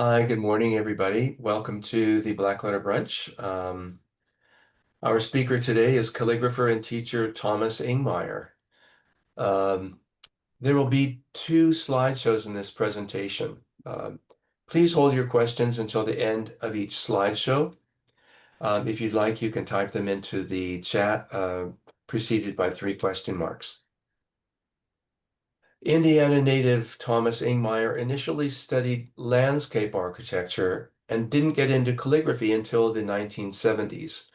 Hi, good morning, everybody. Welcome to the Blackletter Brunch. Our speaker today is calligrapher and teacher Thomas Ingmire. Um, there will be two slideshows in this presentation. Please hold your questions until the end of each slideshow. If you'd like, you can type them into the chat, preceded by 3 question marks. Indiana native Thomas Ingmire initially studied landscape architecture and didn't get into calligraphy until the 1970s.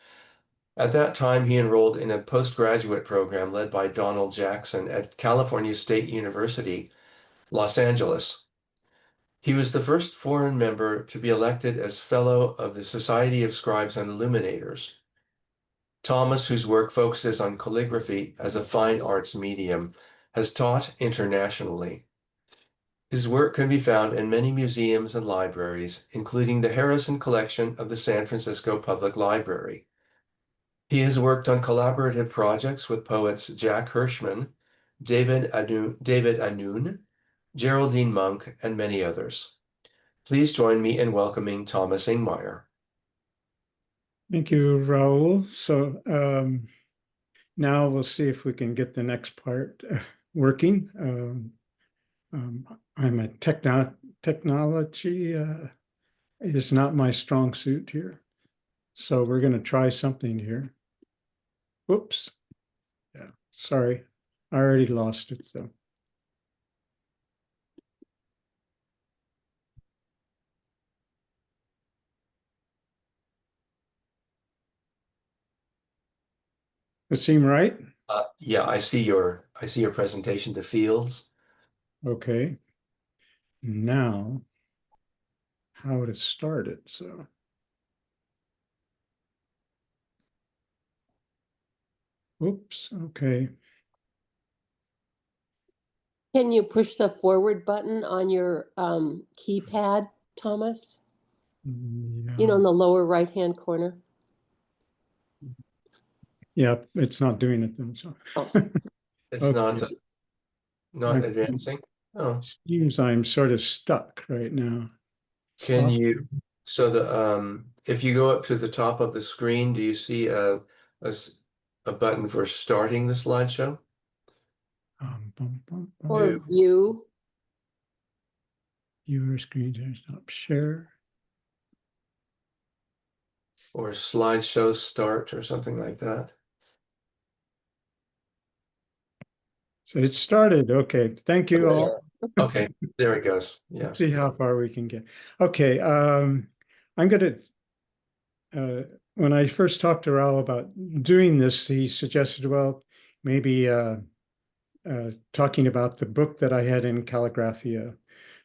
At that time, he enrolled in a postgraduate program led by Donald Jackson at California State University, Los Angeles. He was the first foreign member to be elected as Fellow of the Society of Scribes and Illuminators. Thomas, whose work focuses on calligraphy as a fine arts medium, has taught internationally. His work can be found in many museums and libraries, including the Harrison Collection of the San Francisco Public Library. He has worked on collaborative projects with poets Jack Hirschman, David Anoon, Geraldine Monk, and many others. Please join me in welcoming Thomas Ingmire. Thank you, Raul. So now we'll see if we can get the next part working. I'm a technology is not my strong suit here. So we're going to try something here. Whoops. Yeah, sorry. I already lost it, so. Does it seem right? Yeah, I see your presentation, the fields. Okay. Now, how to start it, so. Oops, okay. Can you push the forward button on your keypad, Thomas? Yeah. You know, in the lower right-hand corner? Yeah, it's not doing it then, so. Oh. It's Okay. not advancing. Oh, Seems I'm sort of stuck right now. can Stop. you, so if you go up to the top of the screen, do you see a button for starting the slideshow? Or view? Viewer screen share, stop share. Or slideshow start or something like that? So it started. Okay. Thank you all. Okay, there it goes. Yeah. See how far we can get. Okay. I'm going to, when I first talked to Raul about doing this, he suggested, well, maybe talking about the book that I had in Calligraphia.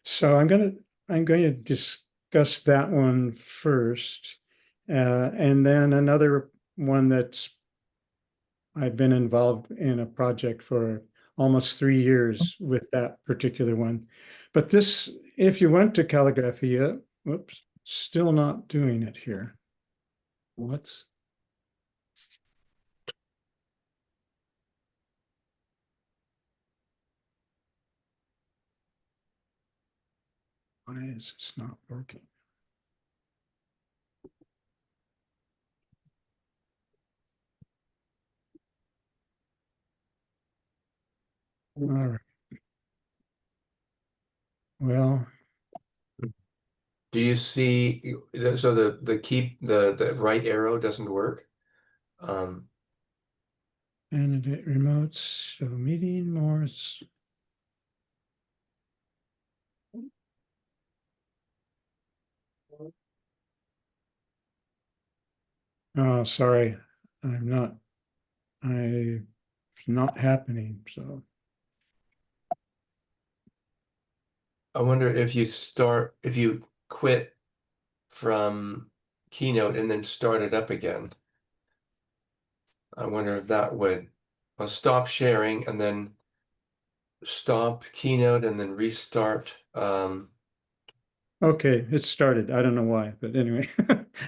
So I'm going to discuss that one first, and then another one that's I've been involved in a project for almost 3 years with that particular one. But this, if you went to Calligraphia, whoops, still not doing it here. What's why is this not working? All right. Well, Do you see, so the right arrow doesn't work? candidate remotes, so meeting more. Oh, sorry. I'm not happening. So I wonder if you quit from Keynote and then start it up again. I wonder if that would, well, stop sharing and then stop Keynote and then restart. okay, it started. I don't know why, but anyway,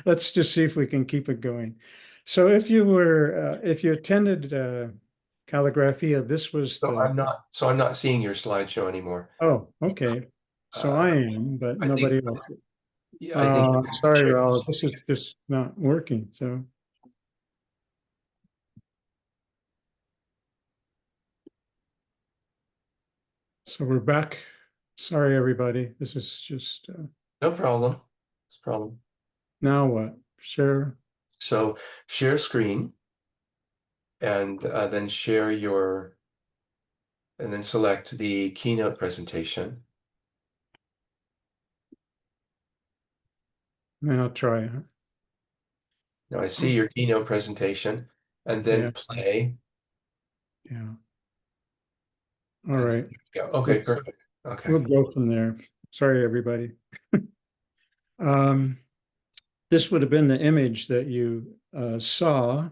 let's just see if we can keep it going. So if you attended Calligraphia, this was So the, I'm not seeing your slideshow anymore. oh, okay. So I am, but I think nobody else. Yeah, I think Sorry, Raul, this is just not working, so. So we're back. Sorry, everybody. This is just, no problem. It's a problem. now what? Share. So share screen and then share your, and then select the keynote presentation. Now try it. Now I see your keynote presentation and then Yeah. play. Yeah. All right. Yeah, okay, perfect. Okay. We'll go from there. Sorry, everybody. This would have been the image that you saw.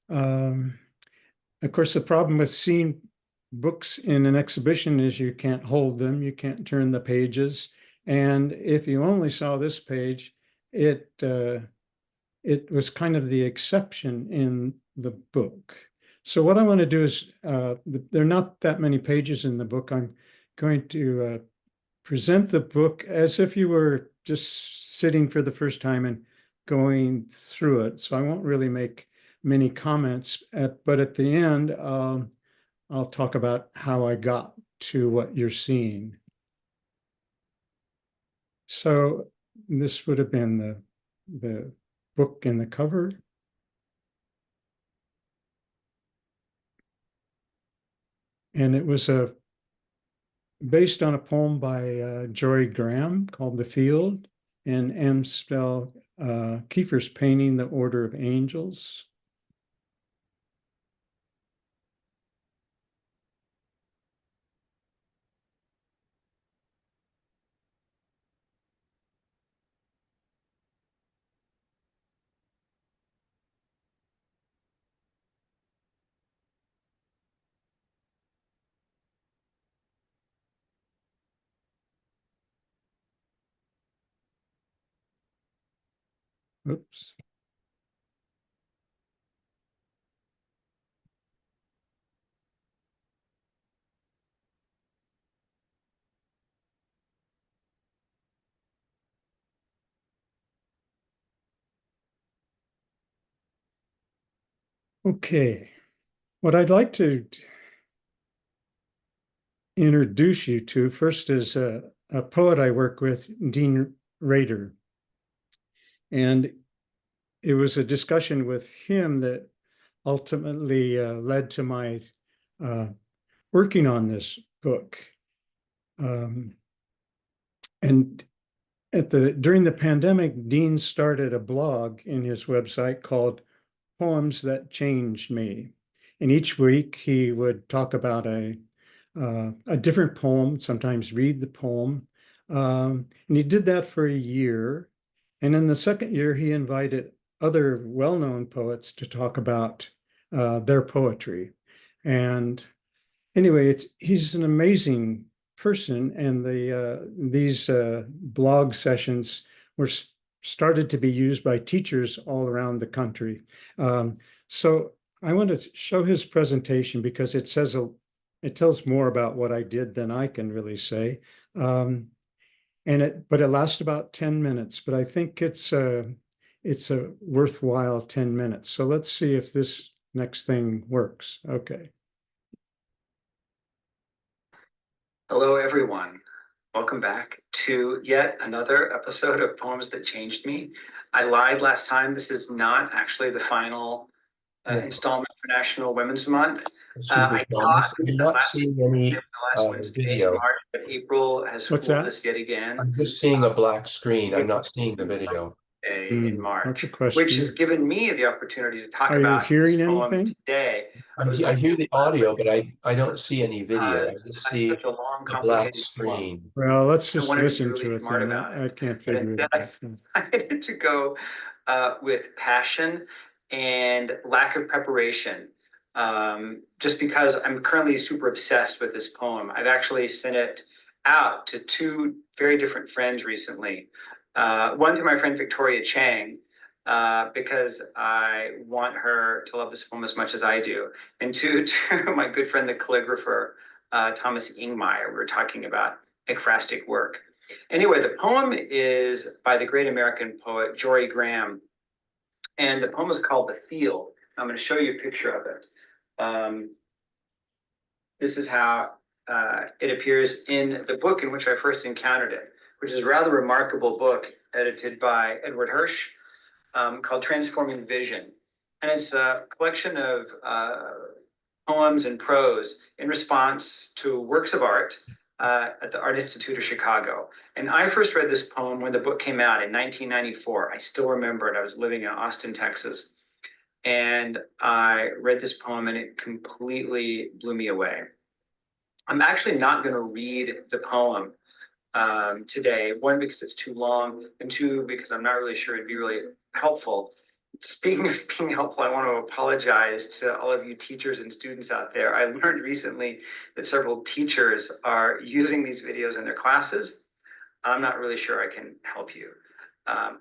Of course, the problem with seeing books in an exhibition is you can't hold them, you can't turn the pages. And if you only saw this page, it was kind of the exception in the book. So what I want to do is, there are not that many pages in the book. I'm going to present the book as if you were just sitting for the first time and going through it. So I won't really make many comments, but at the end, I'll talk about how I got to what you're seeing. So this would have been the book and the cover. And it was based on a poem by Jorie Graham called The Field, and M. Spell Kiefer's painting The Order of Angels. Oops. Okay. What I'd like to introduce you to first is a poet I work with, Dean Rader. And it was a discussion with him that ultimately led to my working on this book. And during the pandemic, Dean started a blog in his website called Poems That Changed Me. And each week he would talk about a different poem, sometimes read the poem. And he did that for a year. And in the second year, he invited other well-known poets to talk about their poetry. And anyway, he's an amazing person, and these blog sessions were started to be used by teachers all around the country. So I want to show his presentation because it tells more about what I did than I can really say. But it lasts about 10 minutes, but I think it's a worthwhile 10 minutes. So let's see if this next thing works. Okay. Hello, everyone. Welcome back to yet another episode of Poems That Changed Me. I lied last time. This is not actually the final installment for National Women's Month. Excuse me, Thomas. I'm not seeing any video. March, but April has What's fooled that? us yet again. I'm just seeing a black screen. I'm not seeing the video. In March, That's a question. which has given me the opportunity to talk Are you about hearing this poem anything? today. I hear the audio, but I don't see any video. I just see such a long, a black complicated screen. Well, let's I just wanted to be listen really to it smart then. about I it. can't But figure it instead, I had to go with passion and lack of preparation. Just because I'm currently super obsessed with this poem. I've actually sent it out to two very different friends recently. One to my friend Victoria Chang, because I want her to love this poem as much as I do. And two, to my good friend, the calligrapher, Thomas Ingmire. We were talking about ekphrastic work. Anyway, the poem is by the great American poet Jorie Graham, and the poem is called The Field. I'm going to show you a picture of it. This is how it appears in the book in which I first encountered it, which is a rather remarkable book edited by Edward Hirsch, called Transforming Vision. And it's a collection of poems and prose in response to works of art at the Art Institute of Chicago. And I first read this poem when the book came out in 1994. I still remember it. I was living in Austin, Texas. And I read this poem and it completely blew me away. I'm actually not going to read the poem today. One, because it's too long, and two, because I'm not really sure it'd be really helpful. Speaking of being helpful, I want to apologize to all of you teachers and students out there. I learned recently that several teachers are using these videos in their classes. I'm not really sure I can help you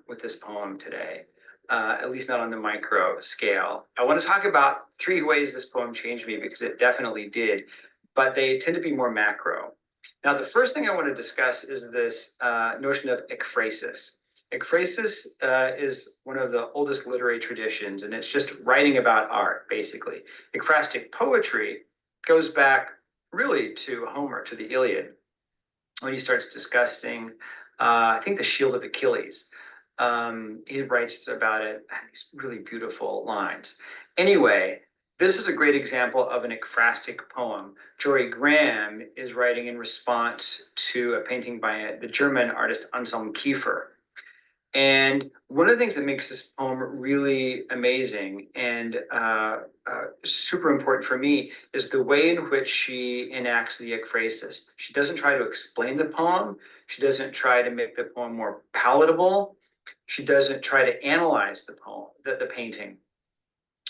with this poem today, at least not on the micro scale. I want to talk about 3 ways this poem changed me, because it definitely did, but they tend to be more macro. Now, the first thing I want to discuss is this notion of ekphrasis. Ekphrasis is one of the oldest literary traditions, and it's just writing about art, basically. Ekphrastic poetry goes back really to Homer, to the Iliad, when he starts discussing, I think, the shield of Achilles. He writes about it, these really beautiful lines. Anyway, this is a great example of an ekphrastic poem. Jorie Graham is writing in response to a painting by the German artist Anselm Kiefer. And one of the things that makes this poem really amazing and super important for me is the way in which she enacts the ekphrasis. She doesn't try to explain the poem. She doesn't try to make the poem more palatable. She doesn't try to analyze the poem, the painting.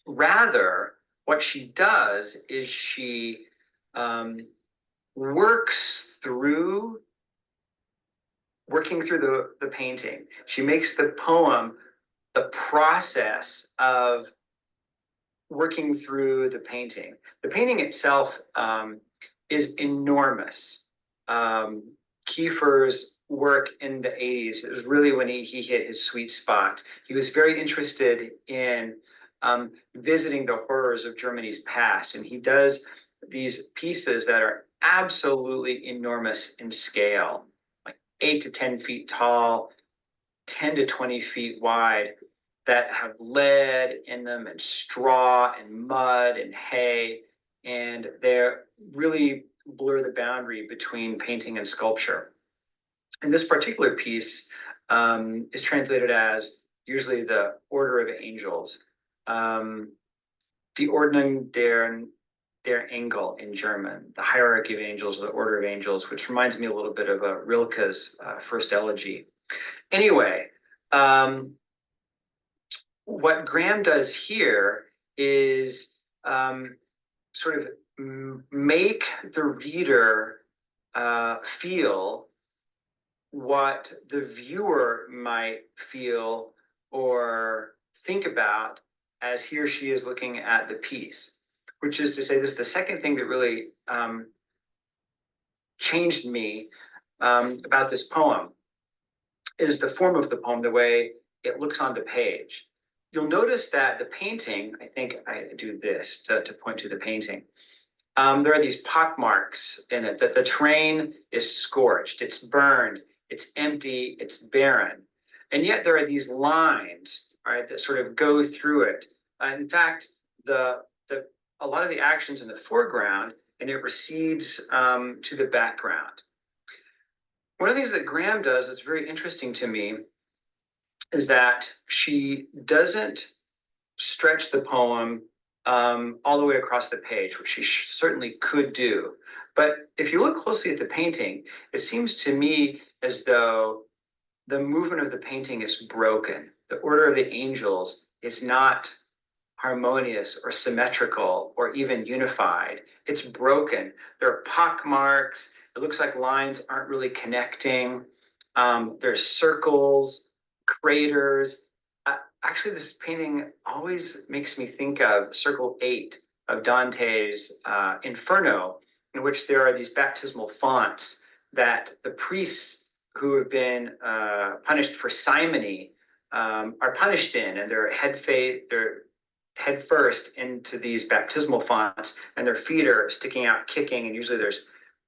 Rather, what she does is she working through the painting. She makes the poem the process of working through the painting. The painting itself is enormous. Kiefer's work in the 80s, it was really when he hit his sweet spot. He was very interested in visiting the horrors of Germany's past, and he does these pieces that are absolutely enormous in scale, like 8 to 10 feet tall, 10 to 20 feet wide, that have lead in them and straw and mud and hay, and they're really blur the boundary between painting and sculpture. And this particular piece is translated as usually the Order of Angels, Die Ordnung der Engel in German, the hierarchy of angels, or the order of angels, which reminds me a little bit of Rilke's first elegy. Anyway, what Graham does here is sort of make the reader feel what the viewer might feel or think about as he or she is looking at the piece, which is to say, this is the second thing that really changed me about this poem, is the form of the poem, the way it looks on the page. You'll notice that the painting, I think I do this to point to the painting. There are these pock marks in it, that the terrain is scorched, it's burned, it's empty, it's barren. And yet there are these lines, right, that sort of go through it. In fact, a lot of the action's in the foreground, and it recedes to the background. One of the things that Graham does that's very interesting to me is that she doesn't stretch the poem all the way across the page, which she certainly could do. But if you look closely at the painting, it seems to me as though the movement of the painting is broken. The order of the angels is not harmonious or symmetrical or even unified. It's broken. There are pock marks. It looks like lines aren't really connecting. There's circles, craters. Actually, this painting always makes me think of Circle 8 of Dante's Inferno, in which there are these baptismal fonts that the priests who have been punished for simony are punished in, and they're head first into these baptismal fonts, and their feet are sticking out, kicking, and usually there's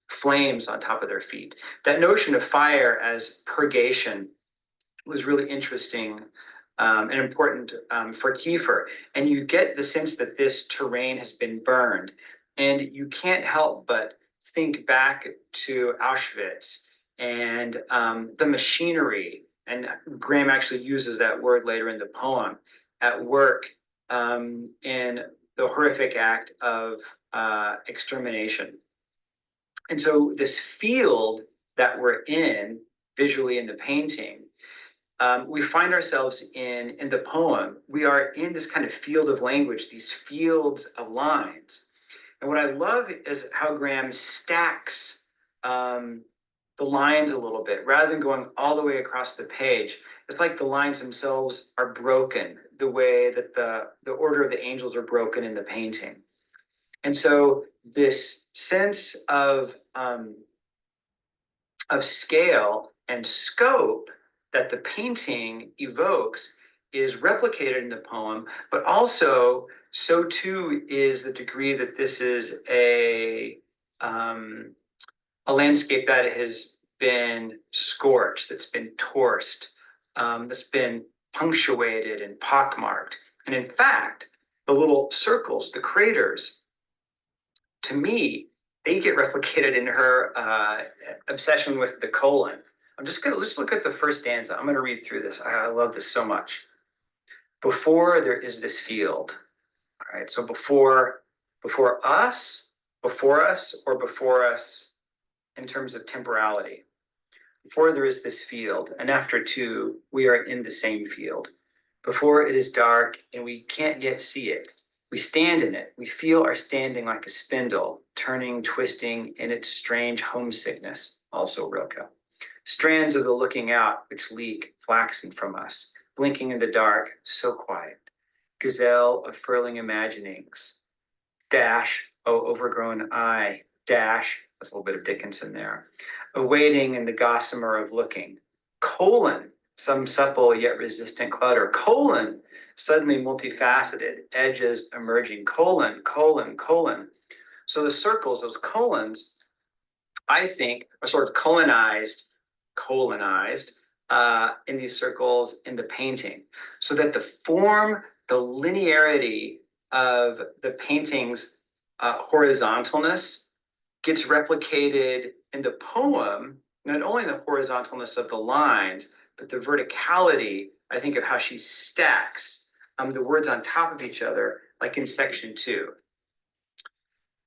flames on top of their feet. That notion of fire as purgation was really interesting and important for Kiefer. And you get the sense that this terrain has been burned. And you can't help but think back to Auschwitz and the machinery. And Graham actually uses that word later in the poem, at work in the horrific act of extermination. And so this field that we're in visually in the painting, we find ourselves in the poem. We are in this kind of field of language, these fields of lines. And what I love is how Graham stacks the lines a little bit, rather than going all the way across the page. It's like the lines themselves are broken, the way that the order of the angels are broken in the painting. And so this sense of scale and scope that the painting evokes is replicated in the poem, but also so too is the degree that this is a landscape that has been scorched, that's been torsed, that's been punctuated and pockmarked. And in fact, the little circles, the craters, to me, they get replicated in her obsession with the colon. Let's look at the first stanza. I'm gonna read through this. I love this so much. Before there is this field. All right, so before us, or before us in terms of temporality. Before there is this field, and after two, we are in the same field. Before it is dark and we can't yet see it. We stand in it. We feel our standing like a spindle, turning, twisting in its strange homesickness, also Rilke. Strands of the looking out which leak, flaxen from us, blinking in the dark, so quiet. Gazelle of furling imaginings. Dash, oh overgrown eye, dash, there's a little bit of Dickinson there. Awaiting in the gossamer of looking. Colon, some supple yet resistant clutter. Colon, suddenly multifaceted, edges emerging. Colon, colon, colon. So the circles, those colons, I think are sort of colonized in these circles in the painting, so that the form, the linearity of the painting's horizontalness gets replicated in the poem, not only the horizontalness of the lines, but the verticality, I think, of how she stacks the words on top of each other, like in section 2.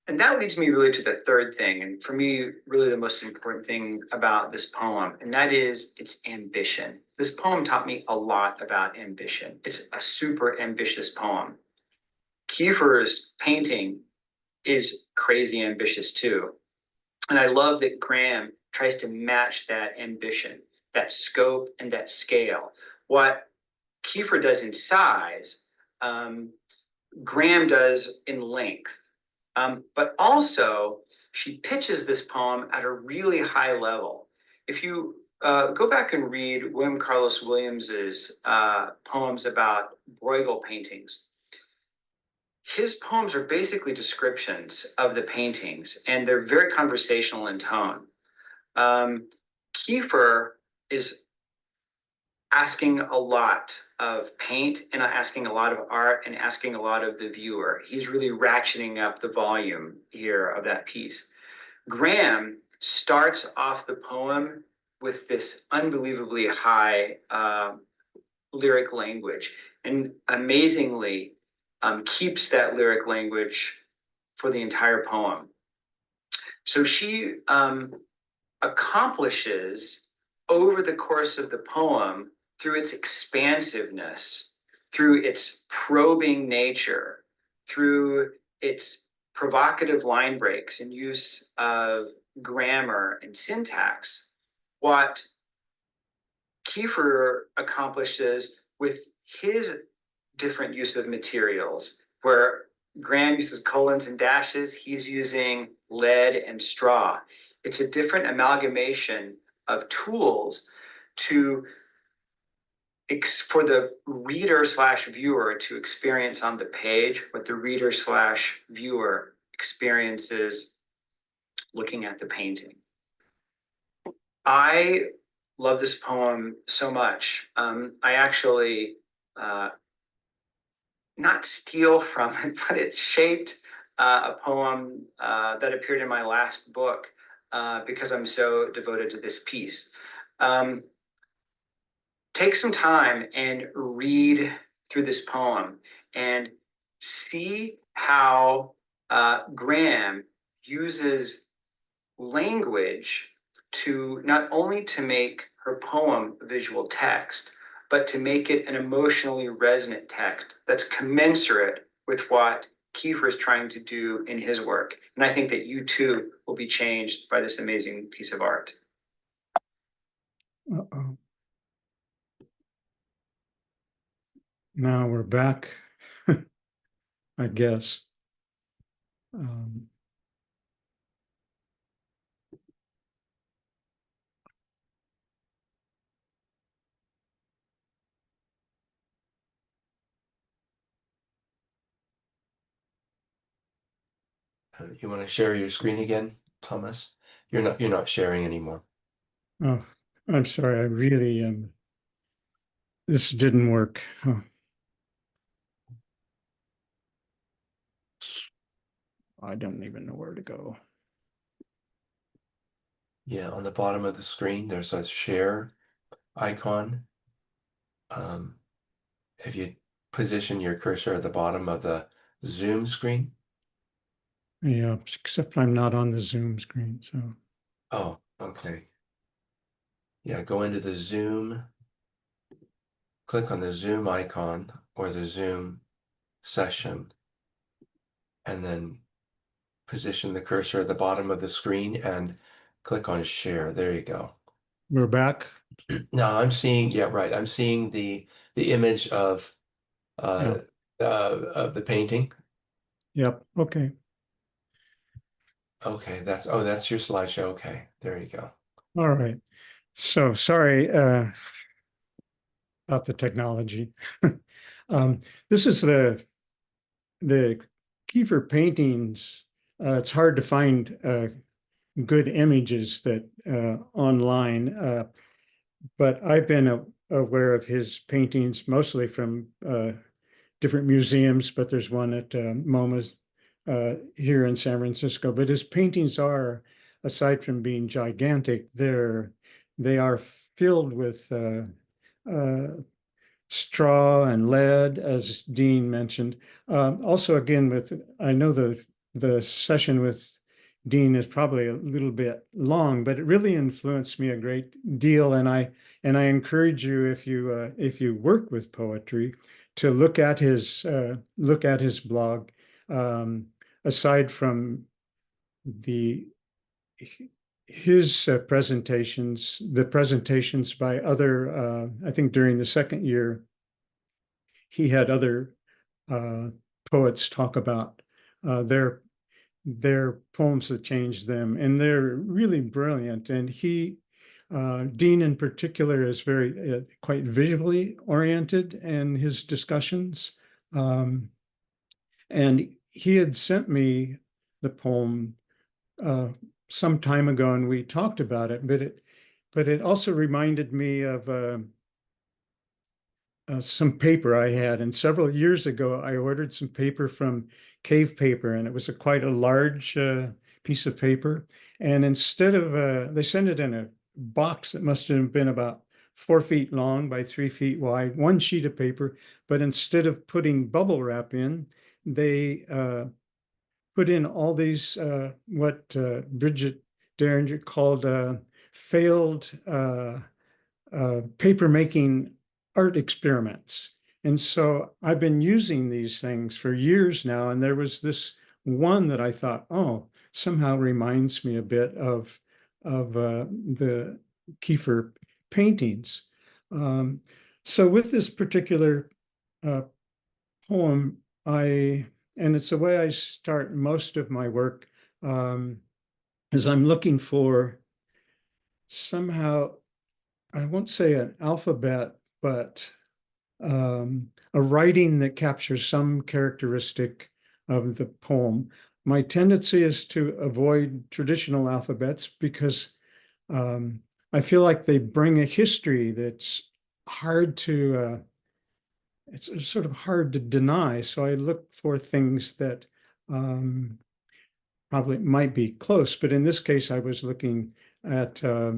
And that leads me really to the third thing, and for me, really the most important thing about this poem, and that is its ambition. This poem taught me a lot about ambition. It's a super ambitious poem. Kiefer's painting is crazy ambitious too. And I love that Graham tries to match that ambition, that scope and that scale. What Kiefer does in size, Graham does in length. But also, she pitches this poem at a really high level. If you go back and read William Carlos Williams's poems about Bruegel paintings, his poems are basically descriptions of the paintings, and they're very conversational in tone. Kiefer is asking a lot of paint and asking a lot of art and asking a lot of the viewer. He's really ratcheting up the volume here of that piece. Graham starts off the poem with this unbelievably high lyric language, and amazingly keeps that lyric language for the entire poem. So she accomplishes over the course of the poem, through its expansiveness, through its probing nature, through its provocative line breaks and use of grammar and syntax, what Kiefer accomplishes with his different use of materials, where Graham uses colons and dashes, he's using lead and straw. It's a different amalgamation of tools to for the reader slash viewer to experience on the page what the reader slash viewer experiences looking at the painting. I love this poem so much. I actually not steal from it, but it shaped a poem that appeared in my last book because I'm so devoted to this piece. Take some time and read through this poem and see how Graham uses language to not only to make her poem visual text, but to make it an emotionally resonant text that's commensurate with what Kiefer is trying to do in his work. And I think that you too will be changed by this amazing piece of art. Uh-oh. Now we're back, I guess. You want to share your screen again, Thomas? You're not sharing anymore. Oh, I'm sorry. I really am. This didn't work. Oh. I don't even know where to go. Yeah, on the bottom of the screen, there's a share icon. If you position your cursor at the bottom of the Zoom screen. Yeah, except I'm not on the Zoom screen, so. Oh, okay. Yeah, go into the Zoom, click on the Zoom icon or the Zoom session, and then position the cursor at the bottom of the screen and click on share. There you go. We're back. Now I'm seeing, yeah, right. I'm seeing the image of the painting. Yep. Okay. Okay, that's your slideshow. Okay, there you go. All right. So sorry about the technology. This is the Kiefer paintings. It's hard to find good images that online, but I've been aware of his paintings mostly from different museums, but there's one at MoMA's here in San Francisco. But his paintings are, aside from being gigantic, they are filled with straw and lead, as Dean mentioned. Also, again, I know the session with Dean is probably a little bit long, but it really influenced me a great deal. And I encourage you, if you work with poetry, to look at his blog. Aside from his presentations, the presentations by other, I think during the second year, he had other poets talk about their poems that changed them, and they're really brilliant. And Dean in particular is very quite visually oriented in his discussions. And he had sent me the poem some time ago, and we talked about it. But it also reminded me of some paper I had. And several years ago, I ordered some paper from Cave Paper, and it was quite a large piece of paper. And instead of they sent it in a box that must have been about 4 feet long by 3 feet wide, one sheet of paper. But instead of putting bubble wrap in, they put in all these what Bridget Derringer called failed paper making art experiments. And so I've been using these things for years now. And there was this one that I thought, oh, somehow reminds me a bit of the Kiefer paintings. So with this particular poem, and it's the way I start most of my work, is I'm looking for somehow, I won't say an alphabet, but a writing that captures some characteristic of the poem. My tendency is to avoid traditional alphabets because I feel like they bring a history that's hard to, it's sort of hard to deny. So I look for things that um, probably might be close, but in this case, I was looking at uh,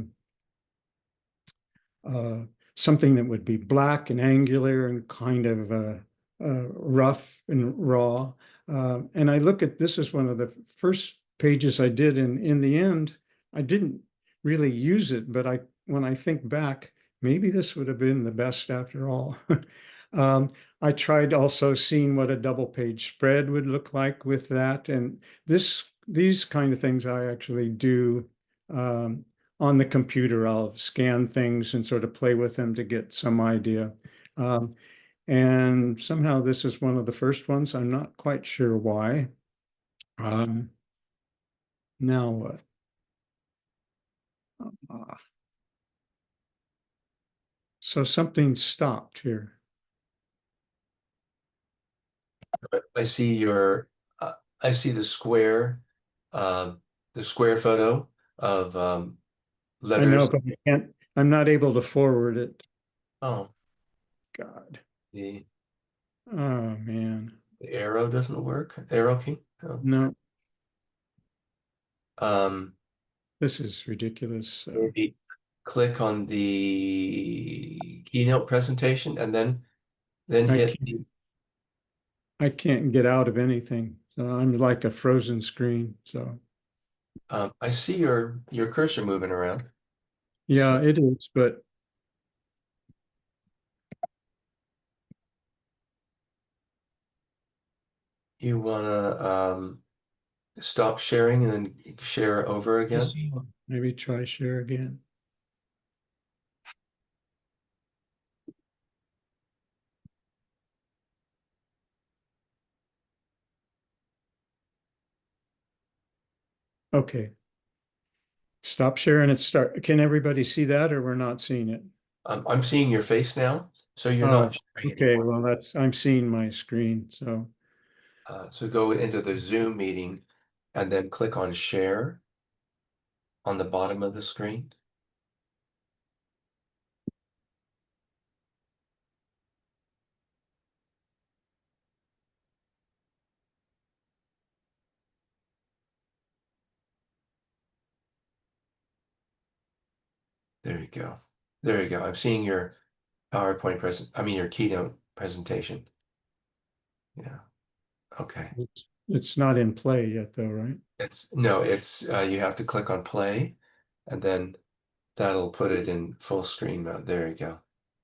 something that would be black and angular and kind of rough and raw. And I look at this as one of the first pages I did, and in the end, I didn't really use it, but when I think back, maybe this would have been the best after all. Um, I tried also seeing what a double page spread would look like with that, and these kind of things I actually do um, on the computer. I'll scan things and sort of play with them to get some idea. Um, and somehow this is one of the first ones. I'm not quite sure why. Now what? Uh, so something stopped here. I see I see uh, the square photo of I know, letters. but I'm not able to forward it. Oh, God. the Oh, man. the arrow doesn't work. Arrow key. Oh. No, Um, this is ridiculous. maybe click on the keynote presentation and then I hit can't, the. I can't get out of anything. So I'm like a frozen screen. So I see your cursor moving around. yeah, So it is, but you wanna stop sharing and then share over again. maybe try share again. Okay. Stop sharing it. Start. Can everybody see that, or we're not seeing it? I'm seeing your face now, so you're Oh, not sharing okay. anymore. Well, I'm seeing my screen. So So go into the Zoom meeting and then click on share on the bottom of the screen. There you go. There you go. I'm seeing your your keynote presentation. Yeah. Okay. it's not in play yet, though, right? It's you have to click on play and then that'll put it in full screen mode. There you go. Okay.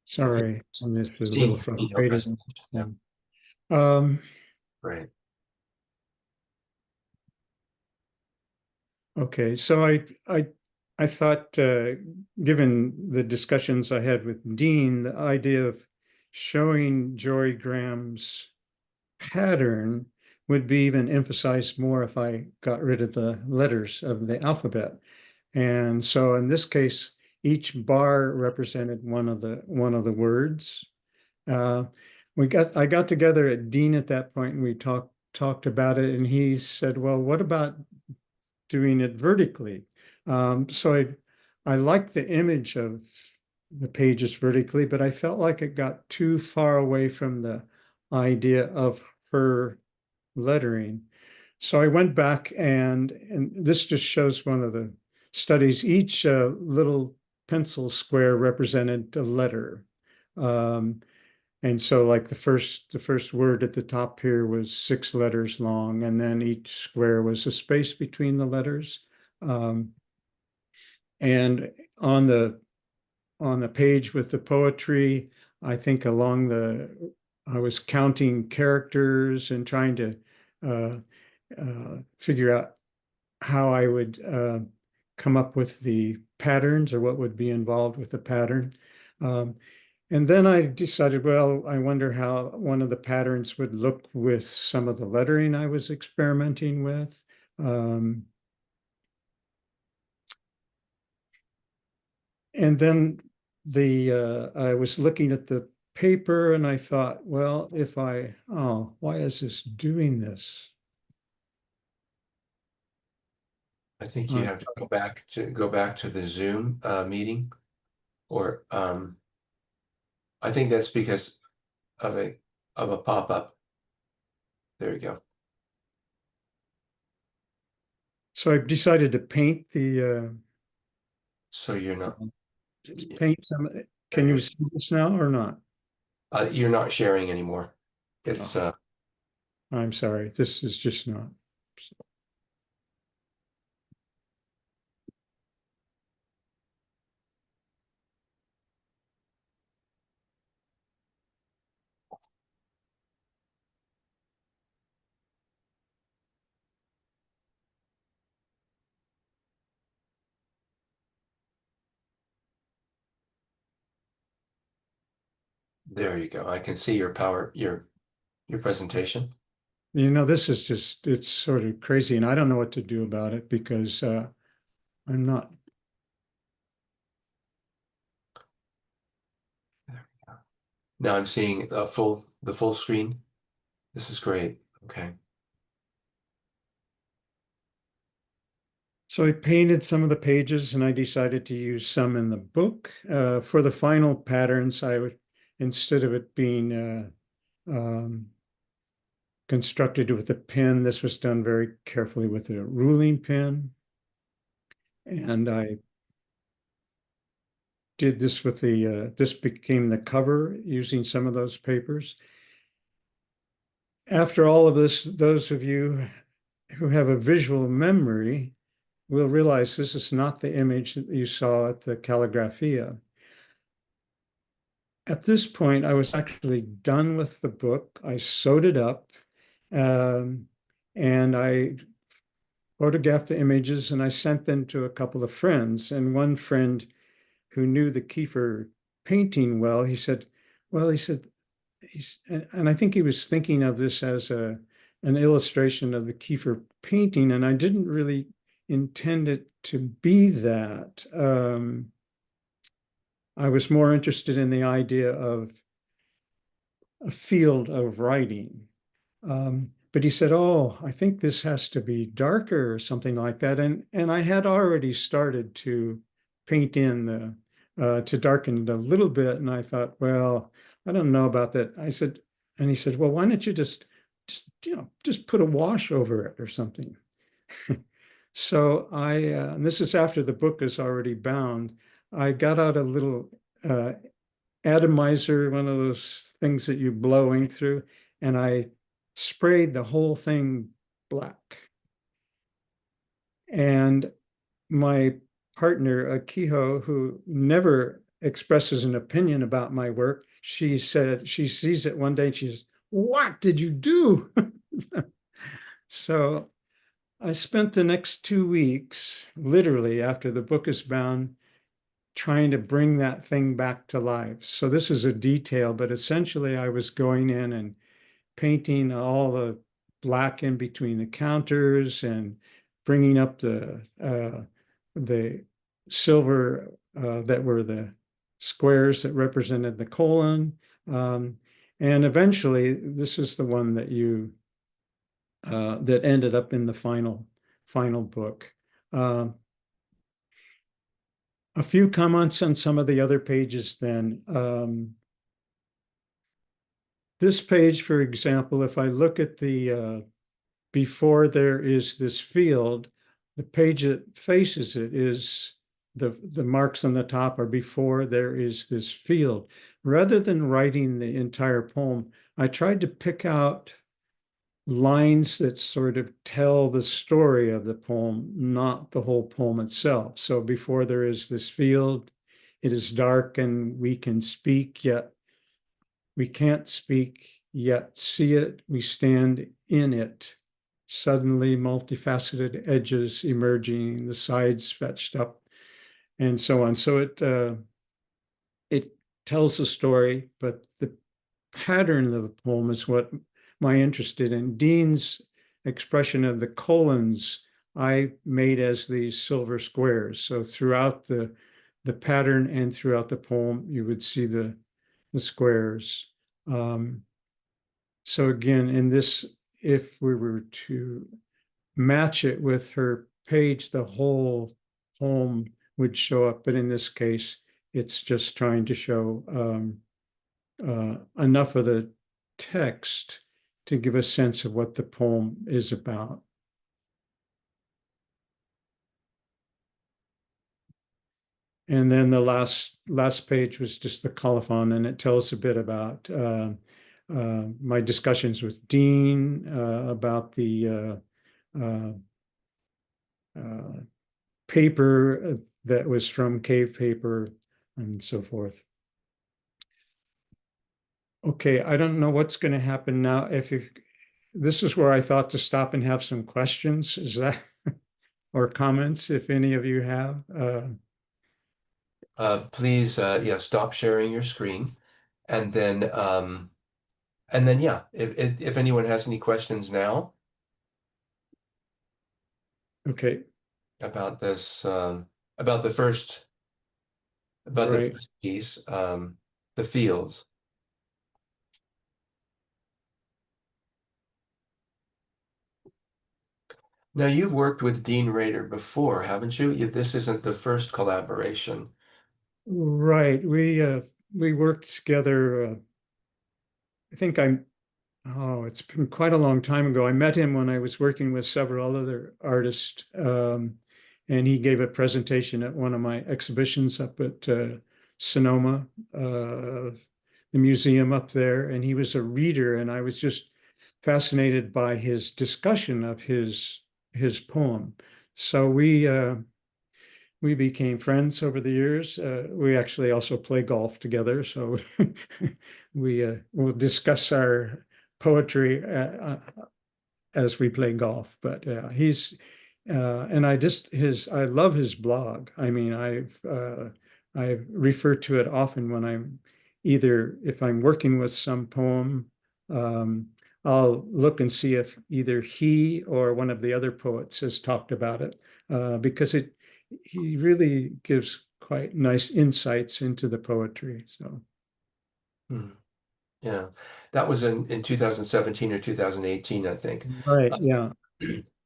Sorry, I'm just a Seeing little your keynote frustrated. presentation. Yeah. Um, Great. okay, so I thought, given the discussions I had with Dean, the idea of showing Jorie Graham's pattern would be even emphasized more if I got rid of the letters of the alphabet. And so in this case, each bar represented one of the words. Uh, I got together at Dean at that point and we talked about it, and he said, "Well, what about doing it vertically?" So I liked the image of the pages vertically, but I felt like it got too far away from the idea of her lettering. So I went back, and this just shows one of the studies. Each little pencil square represented a letter. Um, and so like the first word at the top here was 6 letters long, and then each square was a space between the letters. Um, and on the page with the poetry, I think I was counting characters and trying to figure out how I would come up with the patterns or what would be involved with the pattern. Um, and then I decided, well, I wonder how one of the patterns would look with some of the lettering I was experimenting with. Um, And then I was looking at the paper and I thought, well, why is this doing this? I think you have to go back to the Zoom meeting, or I think that's because of a pop-up. There you go. So I decided to paint So you're not paint some. Can you see this now or not? you're not sharing anymore. It's I'm sorry, this is just not. there you go. I can see your presentation. You know, this is just, it's sort of crazy and I don't know what to do about it because I'm not. Now I'm seeing the full screen. This is great. Okay. So I painted some of the pages and I decided to use some in the book. For the final patterns, instead of it being constructed with a pen, this was done very carefully with a ruling pen. And I did this with this became the cover using some of those papers. After all of this, those of you who have a visual memory will realize this is not the image that you saw at the Calligraphia. At this point, I was actually done with the book. I sewed it up and I photographed the images and I sent them to a couple of friends. And one friend who knew the Kiefer painting well, he said, and I think he was thinking of this as an illustration of the Kiefer painting, and I didn't really intend it to be that. I was more interested in the idea of a field of writing. But he said, oh, I think this has to be darker or something like that. And I had already started to paint in to darken it a little bit. And I thought, well, I don't know about that. And he said, well, why don't you just put a wash over it or something? So and this is after the book is already bound, I got out a little atomizer, one of those things that you blow ink through, and I sprayed the whole thing black. And my partner, Akiho, who never expresses an opinion about my work, she said she sees it one day and she says, "What did you do?" So I spent the next 2 weeks, literally after the book is bound, trying to bring that thing back to life. So this is a detail, but essentially I was going in and painting all the black in between the counters and bringing up the silver that were the squares that represented the colon. And eventually, this is the one that that ended up in the final book. A few comments on some of the other pages then. This page, for example, if I look at the before there is this field, the page that faces it is the marks on the top are before there is this field. Rather than writing the entire poem, I tried to pick out lines that sort of tell the story of the poem, not the whole poem itself. So before there is this field, it is dark and we can speak, yet we can't speak, yet see it. We stand in it. Suddenly multifaceted edges emerging, the sides fetched up, and so on. So it tells a story, but the pattern of the poem is what my interested in. Dean's expression of the colons I made as these silver squares. So throughout the the pattern, and throughout the poem, you would see the squares. So again, in this, if we were to match it with her page, the whole poem would show up. But in this case, it's just trying to show enough of the text to give a sense of what the poem is about. And then the last page was just the colophon, and it tells a bit about my discussions with Dean about the paper that was from cave paper and so forth. Okay, I don't know what's going to happen now. This is where I thought to stop and have some questions. Is that or comments, if any of you have? Please, yeah, stop sharing your screen, and then yeah, if anyone has any questions now Okay, about this, about the first, about the right. first piece, the fields. Now, you've worked with Dean Rader before, haven't you? This isn't the first collaboration. Right. We worked together. I think it's been quite a long time ago. I met him when I was working with several other artists, and he gave a presentation at one of my exhibitions up at Sonoma, the museum up there. And he was a reader, and I was just fascinated by his discussion of his poem. So we became friends over the years. We actually also play golf together, so we'll discuss our poetry as we play golf. But and I love his blog. I mean, I've referred to it often when I'm if I'm working with some poem. I'll look and see if either he or one of the other poets has talked about it, because he really gives quite nice insights into the poetry. So, Yeah, that was in 2017 or 2018, I think. right, yeah,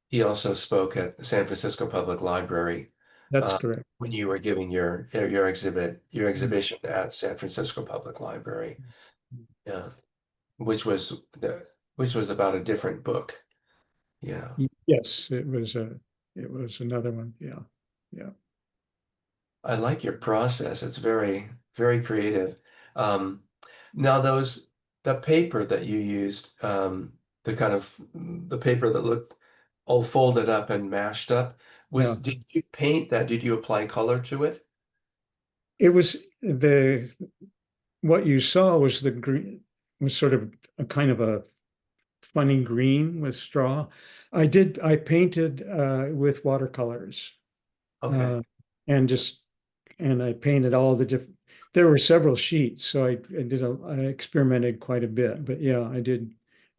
He also spoke at the San Francisco Public Library that's correct. when you were giving your exhibition at San Francisco Public Library. Yeah, which was about a different book. Yeah. Yes, it was another one. Yeah, yeah. I like your process. It's very, very creative. Um, Now the paper that you used, the paper that looked all folded up and mashed up, Yeah. did you paint that? Did you apply color to it? It was what you saw was the green, was sort of a kind of a funny green with straw. I painted with watercolors, Okay. uh, and I painted all the different, there were several sheets, so I experimented quite a bit, but yeah,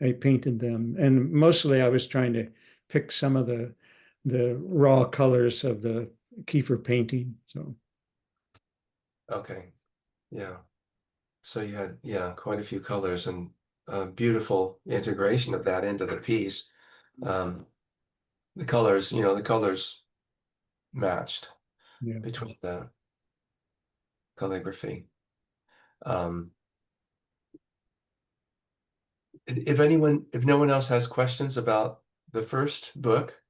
I painted them. And mostly I was trying to pick some of the raw colors of the Kiefer painting. So, Okay. Yeah. So you had, yeah, quite a few colors and beautiful integration of that into the piece. Um, the colors matched yeah. between the calligraphy. Um, if no one else has questions about the first book,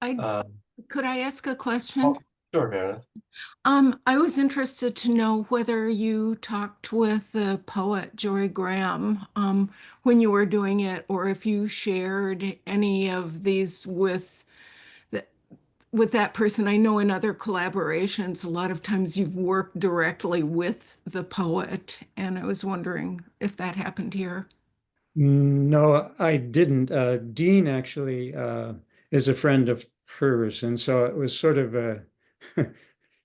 uh, Could I ask a question? oh, sure, Meredith. I was interested to know whether you talked with the poet Jorie Graham when you were doing it, or if you shared any of these with that person. I know in other collaborations, a lot of times you've worked directly with the poet, and I was wondering if that happened here. No, I didn't. Dean actually is a friend of hers, and so it was sort of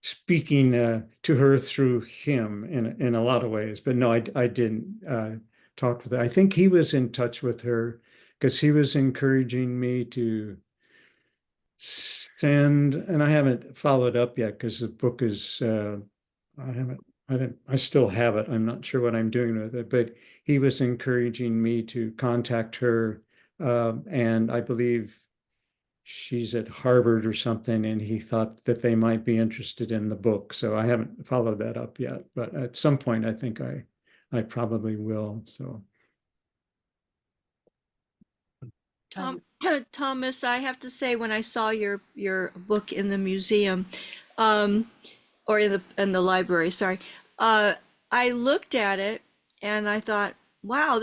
speaking to her through him in a lot of ways. But no, I didn't talk with her. I think he was in touch with her because he was encouraging me to send, and I haven't followed up yet because the book is I still have it. I'm not sure what I'm doing with it, but he was encouraging me to contact her. And I believe she's at Harvard or something, and he thought that they might be interested in the book. So I haven't followed that up yet, but at some point I think I probably will. So Thomas, I have to say, when I saw your book in the museum, um, or in the library, sorry, I looked at it and I thought, wow,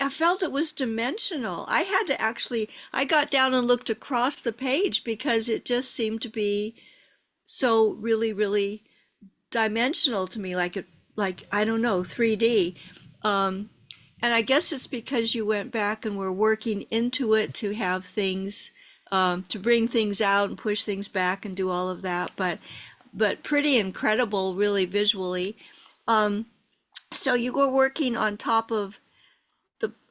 I felt it was dimensional. I had to actually, I got down and looked across the page because it just seemed to be so really, really dimensional to me, like I don't know, 3D. And I guess it's because you went back and were working into it to have things, to bring things out and push things back and do all of that. But pretty incredible, really visually. So you were working on top of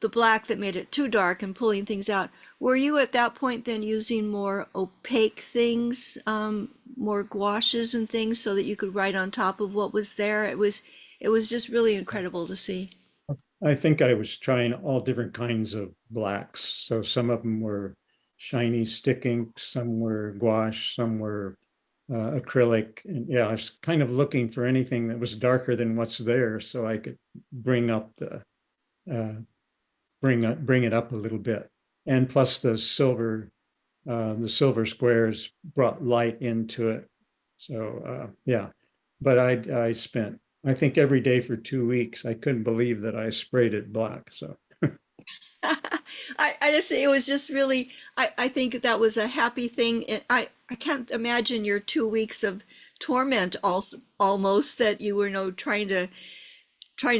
the black that made it too dark and pulling things out. Were you at that point then using more opaque things, more gouaches and things, so that you could write on top of what was there? It was just really incredible to see. I think I was trying all different kinds of blacks. So some of them were shiny stick ink, some were gouache, some were acrylic. And yeah, I was kind of looking for anything that was darker than what's there, so I could bring up uh, bring it up a little bit. And plus the silver squares brought light into it. So yeah, but I spent, I think, every day for 2 weeks. I couldn't believe that I sprayed it black. So I just say it was just really, I think that was a happy thing. And I can't imagine your 2 weeks of torment also, almost, that you were, trying to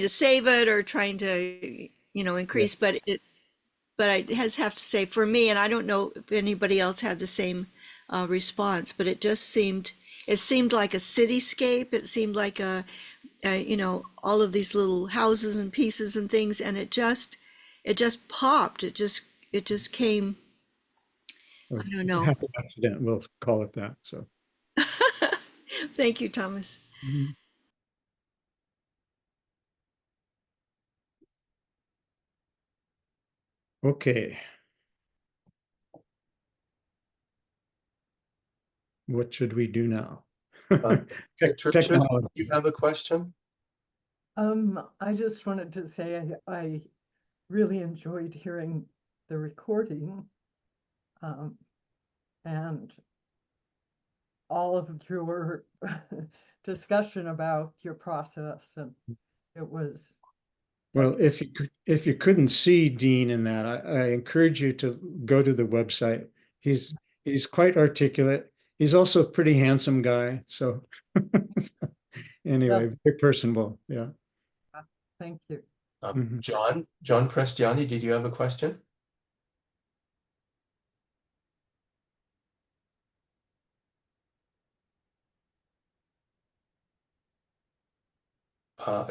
save it or trying to, increase, but I have to say, for me, and I don't know if anybody else had the same response, but it seemed like a cityscape. It seemed like all of these little houses and pieces and things, and it just popped. It just came. I don't know. happy accident, we'll call it that. So Thank you, Thomas. okay. What should we do now? Patricia, do Technology. you have a question? I just wanted to say I really enjoyed hearing the recording, and all of your discussion about your process, and it was. Well, if you couldn't see Dean in that, I encourage you to go to the website. He's quite articulate. He's also a pretty handsome guy. So anyway, very personable. Yeah. Thank you. Mhm. John Prestiani, did you have a question?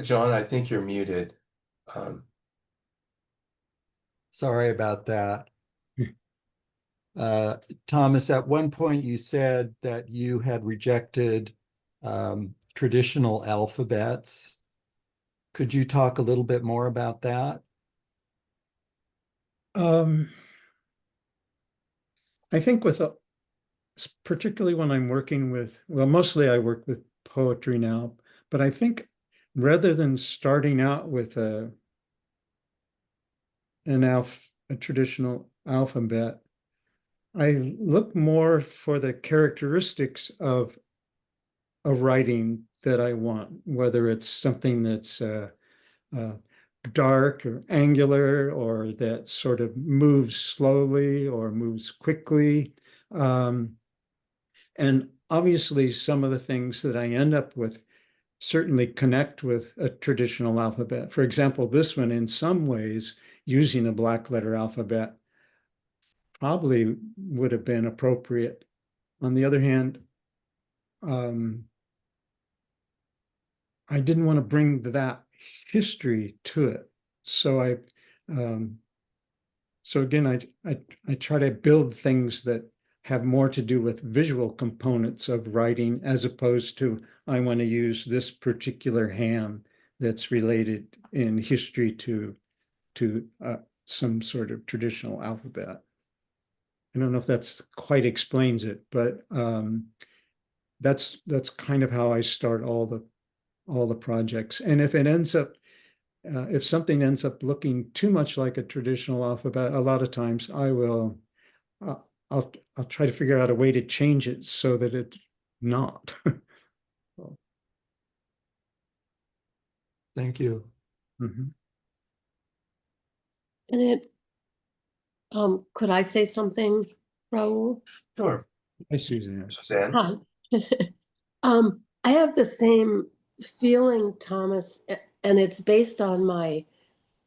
John, I think you're muted. Sorry about that. Thomas, at one point you said that you had rejected traditional alphabets. Could you talk a little bit more about that? I think particularly when I'm working with, well, mostly I work with poetry now, but I think rather than starting out with a traditional alphabet, I look more for the characteristics of a writing that I want, whether it's something that's dark or angular, or that sort of moves slowly or moves quickly. And obviously, some of the things that I end up with certainly connect with a traditional alphabet. For example, this one, in some ways, using a black letter alphabet probably would have been appropriate. On the other hand, I didn't want to bring that history to it. So so again, I try to build things that have more to do with visual components of writing as opposed to I want to use this particular hand that's related in history to some sort of traditional alphabet. I don't know if that's quite explains it, but that's kind of how I start all the projects. And if it ends up if something ends up looking too much like a traditional alphabet, a lot of times I'll try to figure out a way to change it so that it's not. Thank you. Mhm. And it, could I say something, Raul? Sure. Hi, Suzanne. Suzanne? Hi. I have the same feeling, Thomas, and it's based on my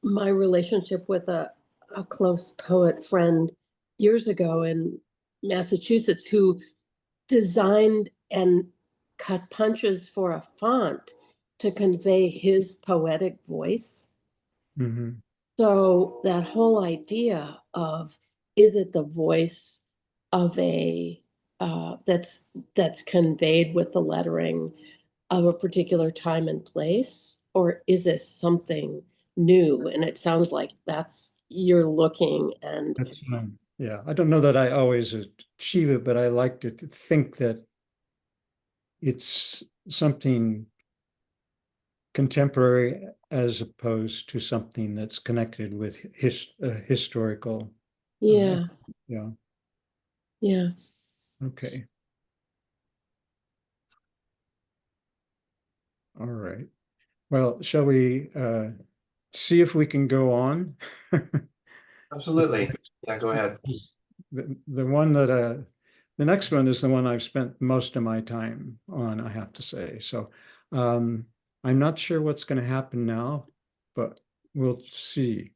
relationship with a close poet friend years ago in Massachusetts who designed and cut punches for a font to convey his poetic voice. Mhm. So that whole idea of, is it the voice of a that's conveyed with the lettering of a particular time and place, or is this something new? And it sounds like that's you're looking and That's fine. Yeah, I don't know that I always achieve it, but I like to think that it's something contemporary as opposed to something that's connected with historical. yeah, Yeah. yeah. Okay. All right. Well, shall we see if we can go on? Absolutely. Yeah, go ahead. The one that the next one is the one I've spent most of my time on, I have to say. So I'm not sure what's going to happen now, but we'll see.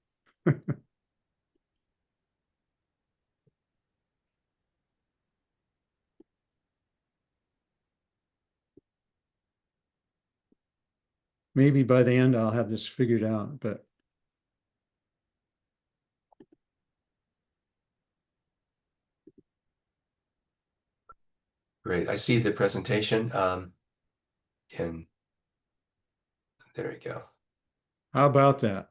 Maybe by the end I'll have this figured out, but Great. I see the presentation. And there we go. how about that?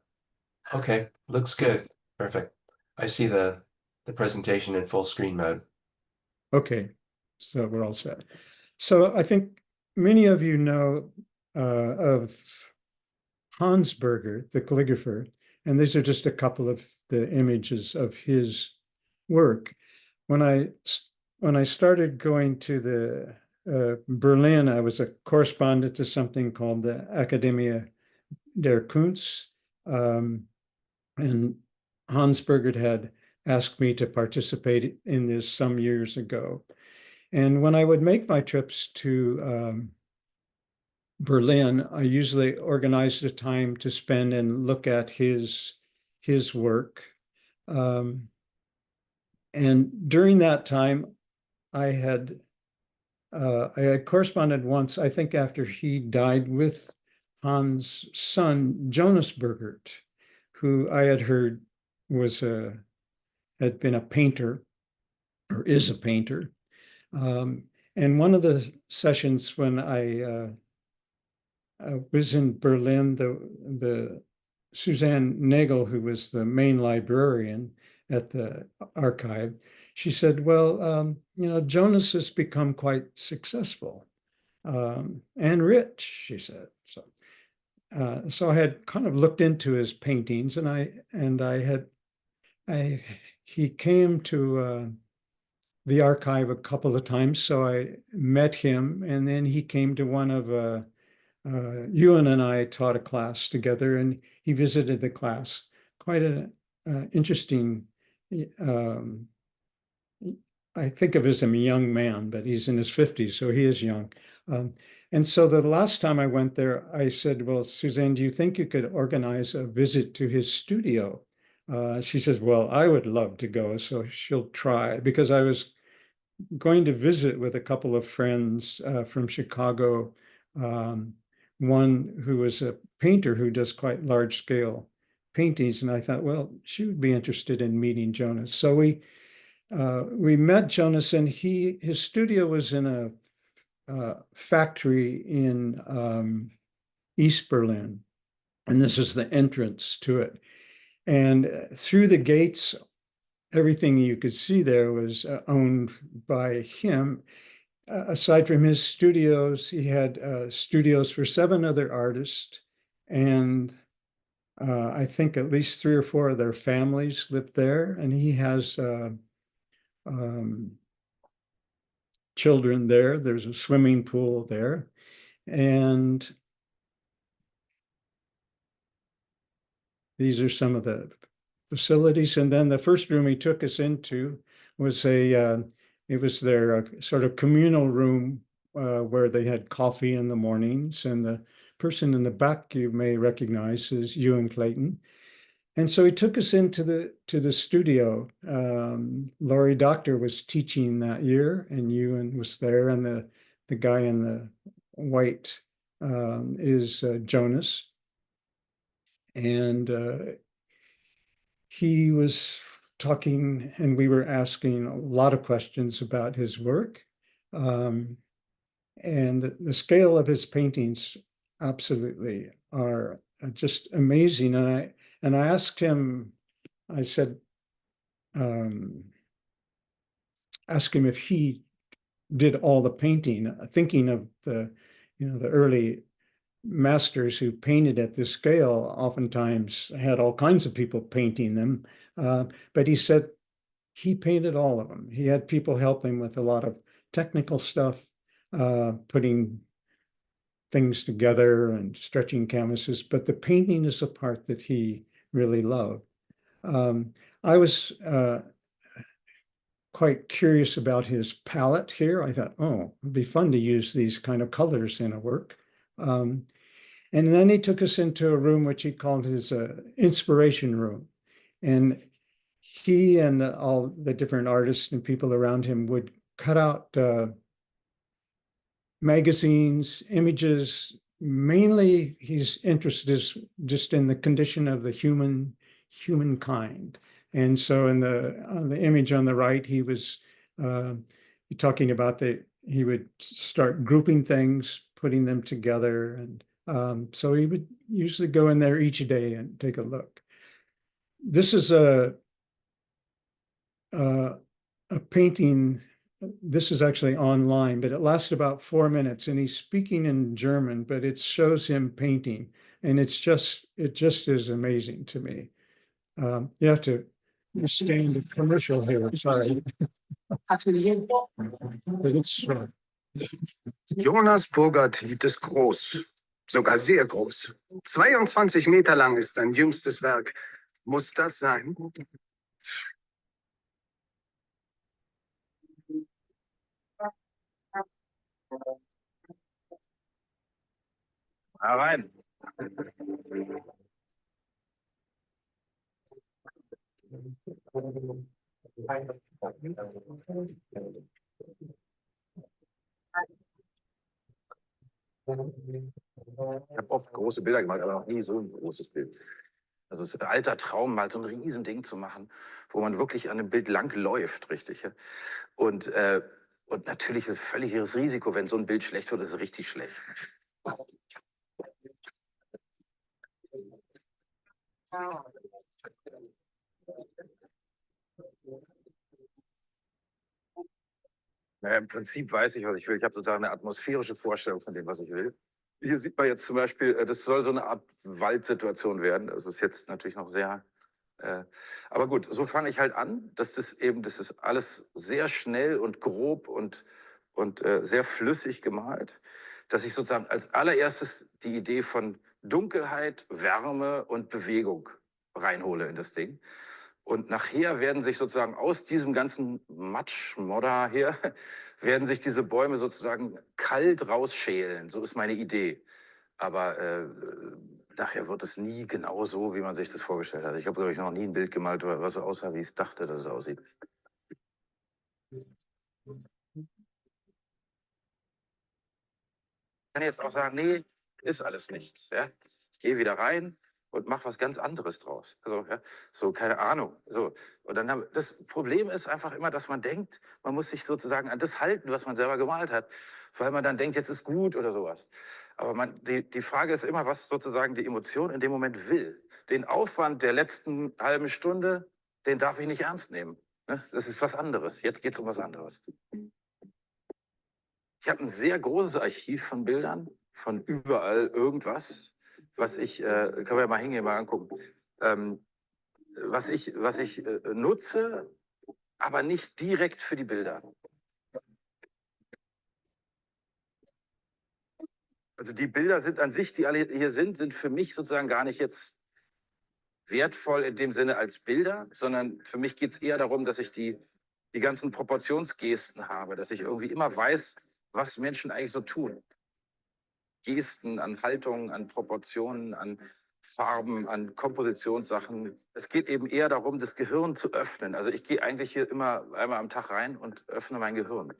Okay, looks good. Perfect. I see the presentation in full screen mode. Okay, so we're all set. So I think many of you know of Hans Burgert, the calligrapher, and these are just a couple of the images of his work. When I started going to the Berlin, I was a correspondent to something called the Academia der Kunst, and Hans Burgert had asked me to participate in this some years ago. And when I would make my trips to Berlin, I usually organized a time to spend and look at his work. And during that time, I had corresponded once, I think after he died, with Hans' son, Jonas Burgert, who I had heard had been a painter or is a painter. And one of the sessions when I was in Berlin, the Suzanne Nagel, who was the main librarian at the archive, she said, well, Jonas has become quite successful and rich, she said. So I had kind of looked into his paintings, and he came to the archive a couple of times, so I met him, and then he came to one of Ewan and I taught a class together, and he visited the class. Quite an interesting. I think of as a young man, but he's in his 50s, so he is young. And so the last time I went there, I said, well, Suzanne, do you think you could organize a visit to his studio? She says, well, I would love to go. So she'll try, because I was going to visit with a couple of friends from Chicago, one who was a painter who does quite large scale paintings. And I thought, well, she would be interested in meeting Jonas. So we met Jonas, and his studio was in a factory in East Berlin, and this is the entrance to it. And through the gates, everything you could see there was owned by him. Aside from his studios, he had studios for 7 other artists, and I think at least 3 or 4 of their families lived there. And he has children there. There's a swimming pool there, and these are some of the facilities. And then the first room he took us into was it was their sort of communal room where they had coffee in the mornings. And the person in the back you may recognize is Ewan Clayton. And so he took us into the studio. Laurie Doctor was teaching that year, and Ewan was there, and the guy in the white is Jonas. And he was talking, and we were asking a lot of questions about his work. And the scale of his paintings absolutely are just amazing. And I asked him, I said, ask him if he did all the painting, thinking of the early masters who painted at this scale oftentimes had all kinds of people painting them. But he said he painted all of them. He had people help him with a lot of technical stuff, putting things together and stretching canvases, but the painting is the part that he really loved. I was quite curious about his palette here. I thought, oh, it'd be fun to use these kind of colors in a work. And then he took us into a room which he called his inspiration room. And he and all the different artists and people around him would cut out magazines, images. Mainly his interest is just in the condition of the humankind. And so on the image on the right, he was talking about he would start grouping things, putting them together. And so he would usually go in there each day and take a look. This is a painting. This is actually online, but it lasted about 4 minutes, and he's speaking in German, but it shows him painting, and it just is amazing to me. You have to understand the commercial here. Sorry. But it's Jonas Burgert liebt es groß, sogar sehr groß. 22 Meter lang ist sein jüngstes Werk. Muss das sein? Herein. Ich habe oft große Bilder gemacht, aber noch nie so ein großes Bild. Also es ist ein alter Traum, mal so ein Riesending zu machen, wo man wirklich an dem Bild lang läuft, richtig. Ja? Und natürlich ist es völliges Risiko, wenn so ein Bild schlecht wird, ist es richtig schlecht. Naja, im Prinzip weiß ich, was ich will. Ich habe sozusagen eine atmosphärische Vorstellung von dem, was ich will. Hier sieht man jetzt zum Beispiel, das soll so eine Art Waldsituation werden. Das ist jetzt natürlich noch sehr... aber gut, so fange ich halt an, das ist alles sehr schnell und grob und sehr flüssig gemalt, dass ich sozusagen als allererstes die Idee von Dunkelheit, Wärme und Bewegung reinhole in das Ding. Und nachher werden sich sozusagen aus diesem ganzen Matschmodder hier, werden sich diese Bäume sozusagen kalt rausschälen. So ist meine Idee. Aber nachher wird es nie genau so, wie man sich das vorgestellt hat. Ich habe, glaube ich, noch nie ein Bild gemalt, was so aussah, wie ich dachte, dass es aussieht. Ich kann jetzt auch sagen, nee, ist alles nichts. Ja? Ich gehe wieder rein und mache was ganz anderes draus. Also, ja, so, keine Ahnung. So. Und dann das Problem ist einfach immer, dass man denkt, man muss sich sozusagen an das halten, was man selber gemalt hat, weil man dann denkt, jetzt ist gut oder sowas. Aber die Frage ist immer, was sozusagen die Emotion in dem Moment will. Den Aufwand der letzten halben Stunde, den darf ich nicht ernst nehmen. Ne? Das ist was anderes. Jetzt geht es um was anderes. Ich habe ein sehr großes Archiv von Bildern, von überall irgendwas, was ich, können wir mal hingehen, mal angucken, was ich nutze, aber nicht direkt für die Bilder. Also die Bilder sind an sich, die alle hier sind für mich sozusagen gar nicht jetzt wertvoll in dem Sinne als Bilder, sondern für mich geht es eher darum, dass ich die ganzen Proportionsgesten habe, dass ich irgendwie immer weiß, was Menschen eigentlich so tun. Gesten, an Haltungen, an Proportionen, an Farben, an Kompositionssachen. Es geht eben eher darum, das Gehirn zu öffnen. Also ich gehe eigentlich hier immer einmal am Tag rein und öffne mein Gehirn.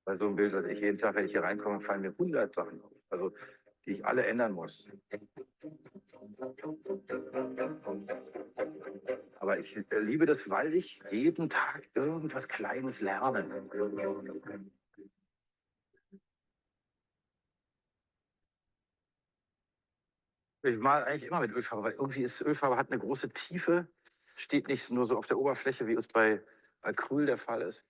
Bei so einem Bild, also ich jeden Tag, wenn ich hier reinkomme, fallen mir 100 Sachen auf, also die ich alle ändern muss. Aber ich liebe das, weil ich jeden Tag irgendwas Kleines lerne. Ich male eigentlich immer mit Ölfarbe, weil irgendwie ist Ölfarbe hat eine große Tiefe, steht nicht nur so auf der Oberfläche, wie es bei Acryl der Fall ist.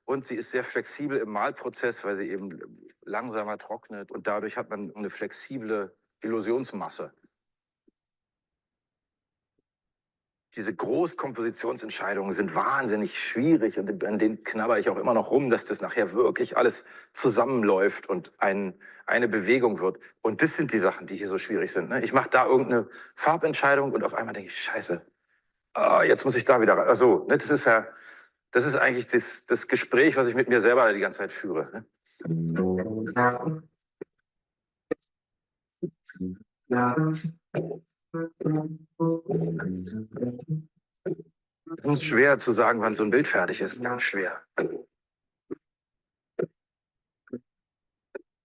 Und sie ist sehr flexibel im Malprozess, weil sie eben langsamer trocknet. Und dadurch hat man eine flexible Illusionsmasse. Diese Großkompositionsentscheidungen sind wahnsinnig schwierig und an denen knabber ich auch immer noch rum, dass das nachher wirklich alles zusammenläuft und eine Bewegung wird. Und das sind die Sachen, die hier so schwierig sind. Ne? Ich mache da irgendeine Farbentscheidung und auf einmal denke ich, scheiße, jetzt muss ich da wieder rein. Also, ne, das ist eigentlich das Gespräch, was ich mit mir selber die ganze Zeit führe. Ne? Es ist schwer zu sagen, wann so ein Bild fertig ist. Ganz schwer.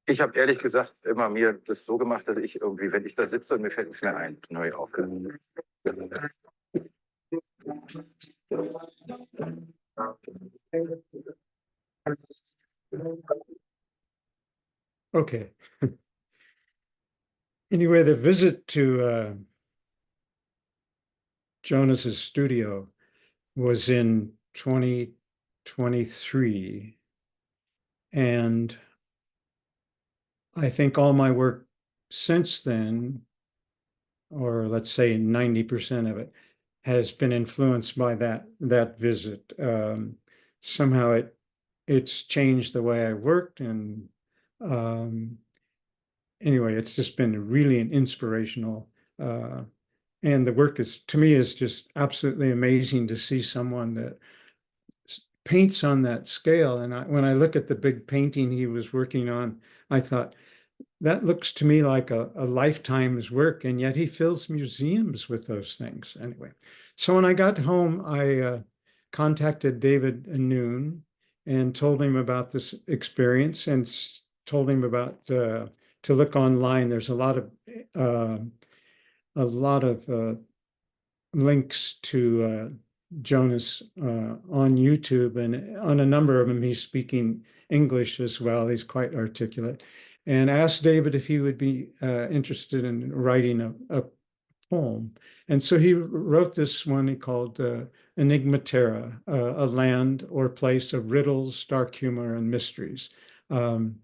Ich habe ehrlich gesagt immer mir das so gemacht, dass ich irgendwie, wenn ich da sitze und mir fällt nichts mehr ein, neu aufhören. Okay. Anyway, the visit to Jonas's studio was in 2023. And I think all my work since then, or let's say 90% of it, has been influenced by that visit. Somehow it's changed the way I worked, and anyway, it's just been really an inspirational. And the work is, to me, is just absolutely amazing to see someone that paints on that scale. And when I look at the big painting he was working on, I thought, that looks to me like a lifetime's work, and yet he fills museums with those things. Anyway, so when I got home, I contacted David Noon and told him about this experience and told him about to look online. There's a lot of links to Jonas on YouTube, and on a number of them, he's speaking English as well. He's quite articulate. And asked David if he would be interested in writing a poem. And so he wrote this one he called Enigmaterra, a land or place of riddles, dark humor, and mysteries. And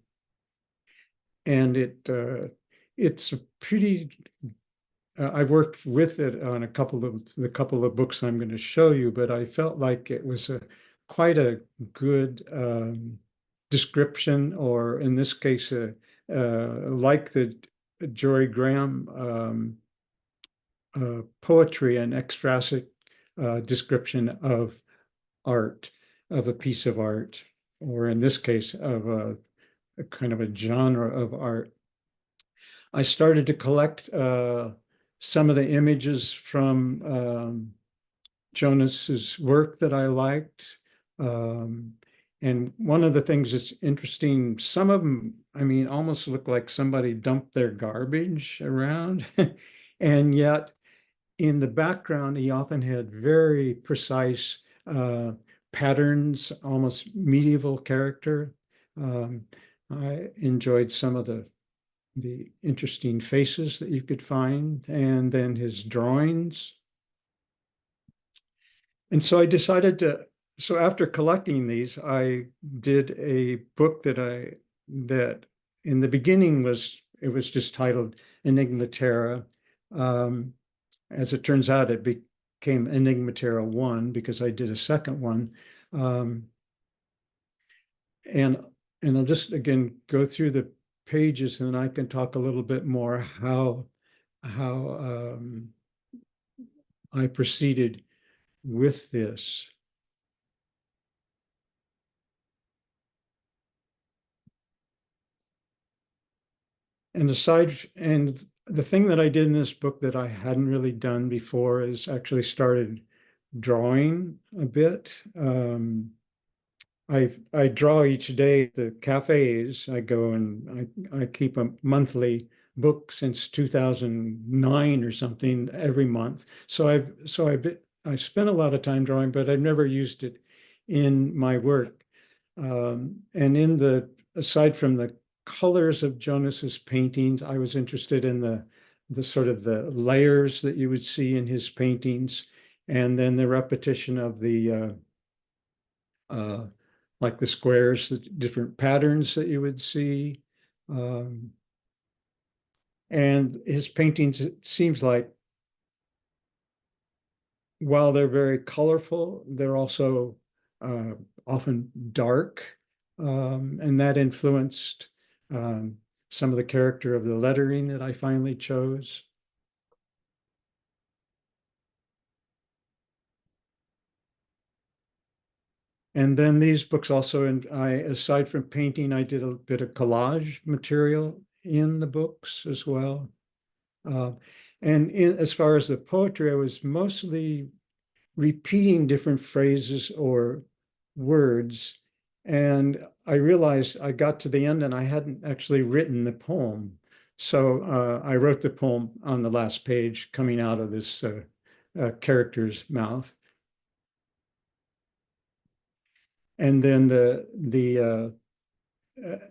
it's a pretty I worked with it on a couple of books I'm going to show you, but I felt like it was quite a good description, or in this case, like the Jorie Graham poetry and ekphrastic description of art, of a piece of art, or in this case, of a kind of a genre of art. I started to collect some of the images from Jonas's work that I liked. And one of the things that's interesting, some of them, I mean, almost look like somebody dumped their garbage around. And yet in the background, he often had very precise patterns, almost medieval character. I enjoyed some of the interesting faces that you could find, and then his drawings. And so I decided to, so after collecting these, I did a book that in the beginning it was just titled Enigmaterra. As it turns out, it became Enigmaterra I because I did a second one. And I'll just again go through the pages, and then I can talk a little bit more how I proceeded with this. And the thing that I did in this book that I hadn't really done before is actually started drawing a bit. I draw each day at the cafes. I go and I keep a monthly book since 2009 or something every month. So I spent a lot of time drawing, but I've never used it in my work. And aside from the colors of Jonas's paintings, I was interested in the sort of the layers that you would see in his paintings, and then the repetition of the like the squares, the different patterns that you would see. And his paintings, it seems like, while they're very colorful, they're also often dark. And that influenced some of the character of the lettering that I finally chose. And then these books also, aside from painting, I did a bit of collage material in the books as well. As far as the poetry, I was mostly repeating different phrases or words. And I realized I got to the end and I hadn't actually written the poem. So I wrote the poem on the last page coming out of this character's mouth. And then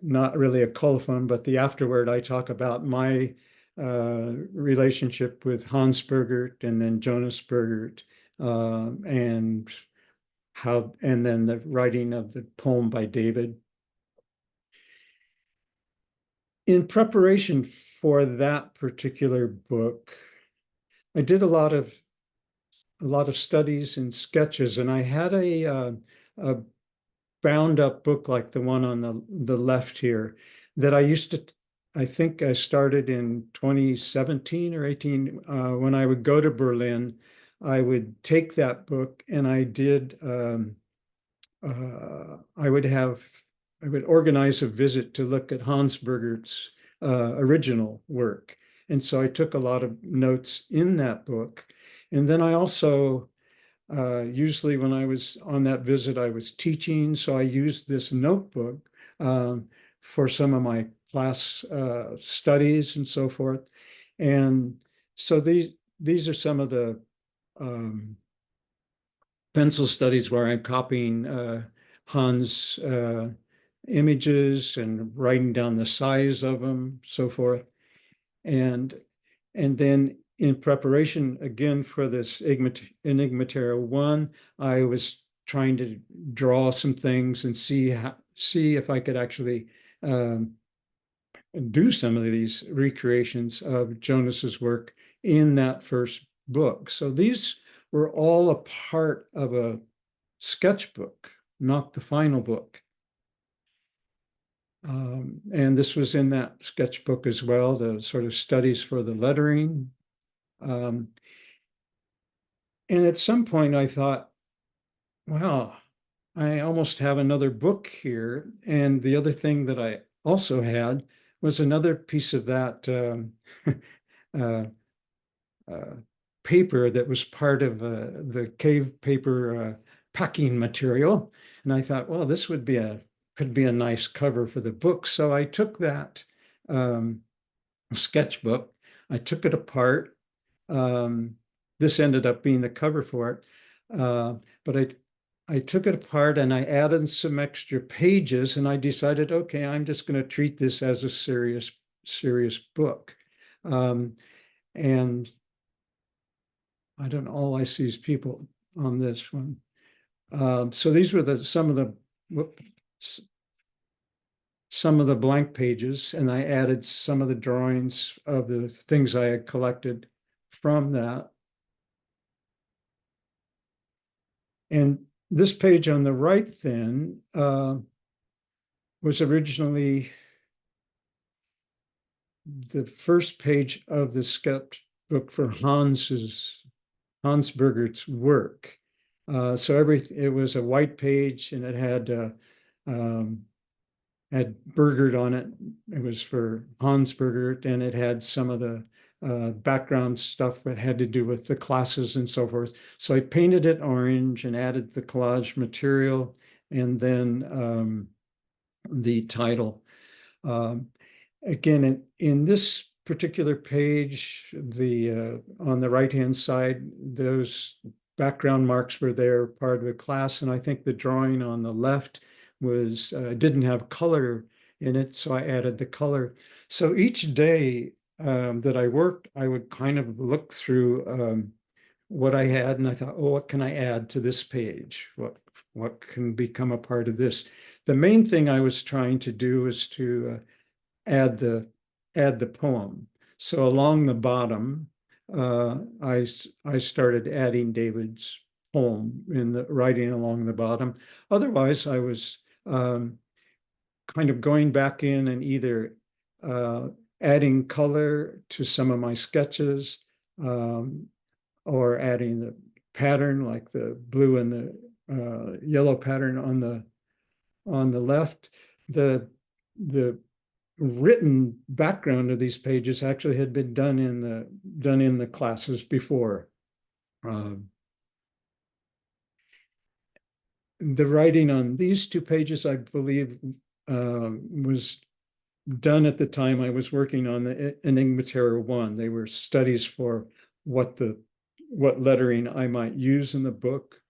not really a colophon, but the afterword, I talk about my relationship with Hans Burgert and then Jonas Burgert, and then the writing of the poem by David. In preparation for that particular book, I did a lot of studies and sketches, and I had a bound up book like the one on the left here that I think I started in 2017 or 18. When I would go to Berlin, I would take that book and I would organize a visit to look at Hans Burgert's original work. And so I took a lot of notes in that book. And then I also usually when I was on that visit, I was teaching, so I used this notebook for some of my class studies and so forth. And so these are some of the pencil studies where I'm copying Hans' images and writing down the size of them, so forth. And then in preparation again for this Enigmaterra I, I was trying to draw some things and see if I could actually do some of these recreations of Jonas's work in that first book. So these were all a part of a sketchbook, not the final book. And this was in that sketchbook as well, the sort of studies for the lettering. And at some point I thought, wow, I almost have another book here. And the other thing that I also had was another piece of that uh, uh, paper that was part of the cave paper packing material. And I thought, well, this could be a nice cover for the book. So I took that sketchbook, I took it apart. This ended up being the cover for it. But I took it apart and I added some extra pages, and I decided, okay, I'm just going to treat this as a serious book. And I don't know, all I see is people on this one. So these were some of the blank pages, and I added some of the drawings of the things I had collected from that. And this page on the right then was originally the first page of the sketchbook for Hans Burgert's work. So it was a white page, and it had Burgert on it. It was for Hans Burgert, and it had some of the background stuff that had to do with the classes and so forth. So I painted it orange and added the collage material, and then the title. Again, in this particular page, on the right-hand side, those background marks were there, part of the class, and I think the drawing on the left didn't have color in it, so I added the color. So each day that I worked, I would kind of look through what I had, and I thought, oh, what can I add to this page? What can become a part of this? The main thing I was trying to do is to add the poem. So along the bottom, I started adding David's poem in the writing along the bottom. Otherwise, I was kind of going back in and either adding color to some of my sketches, or adding the pattern, like the blue and the yellow pattern on the left. The written background of these pages actually had been done in the classes before. The writing on these two pages, I believe, was done at the time I was working on the Enigmaterra I. They were studies for what lettering I might use in the book.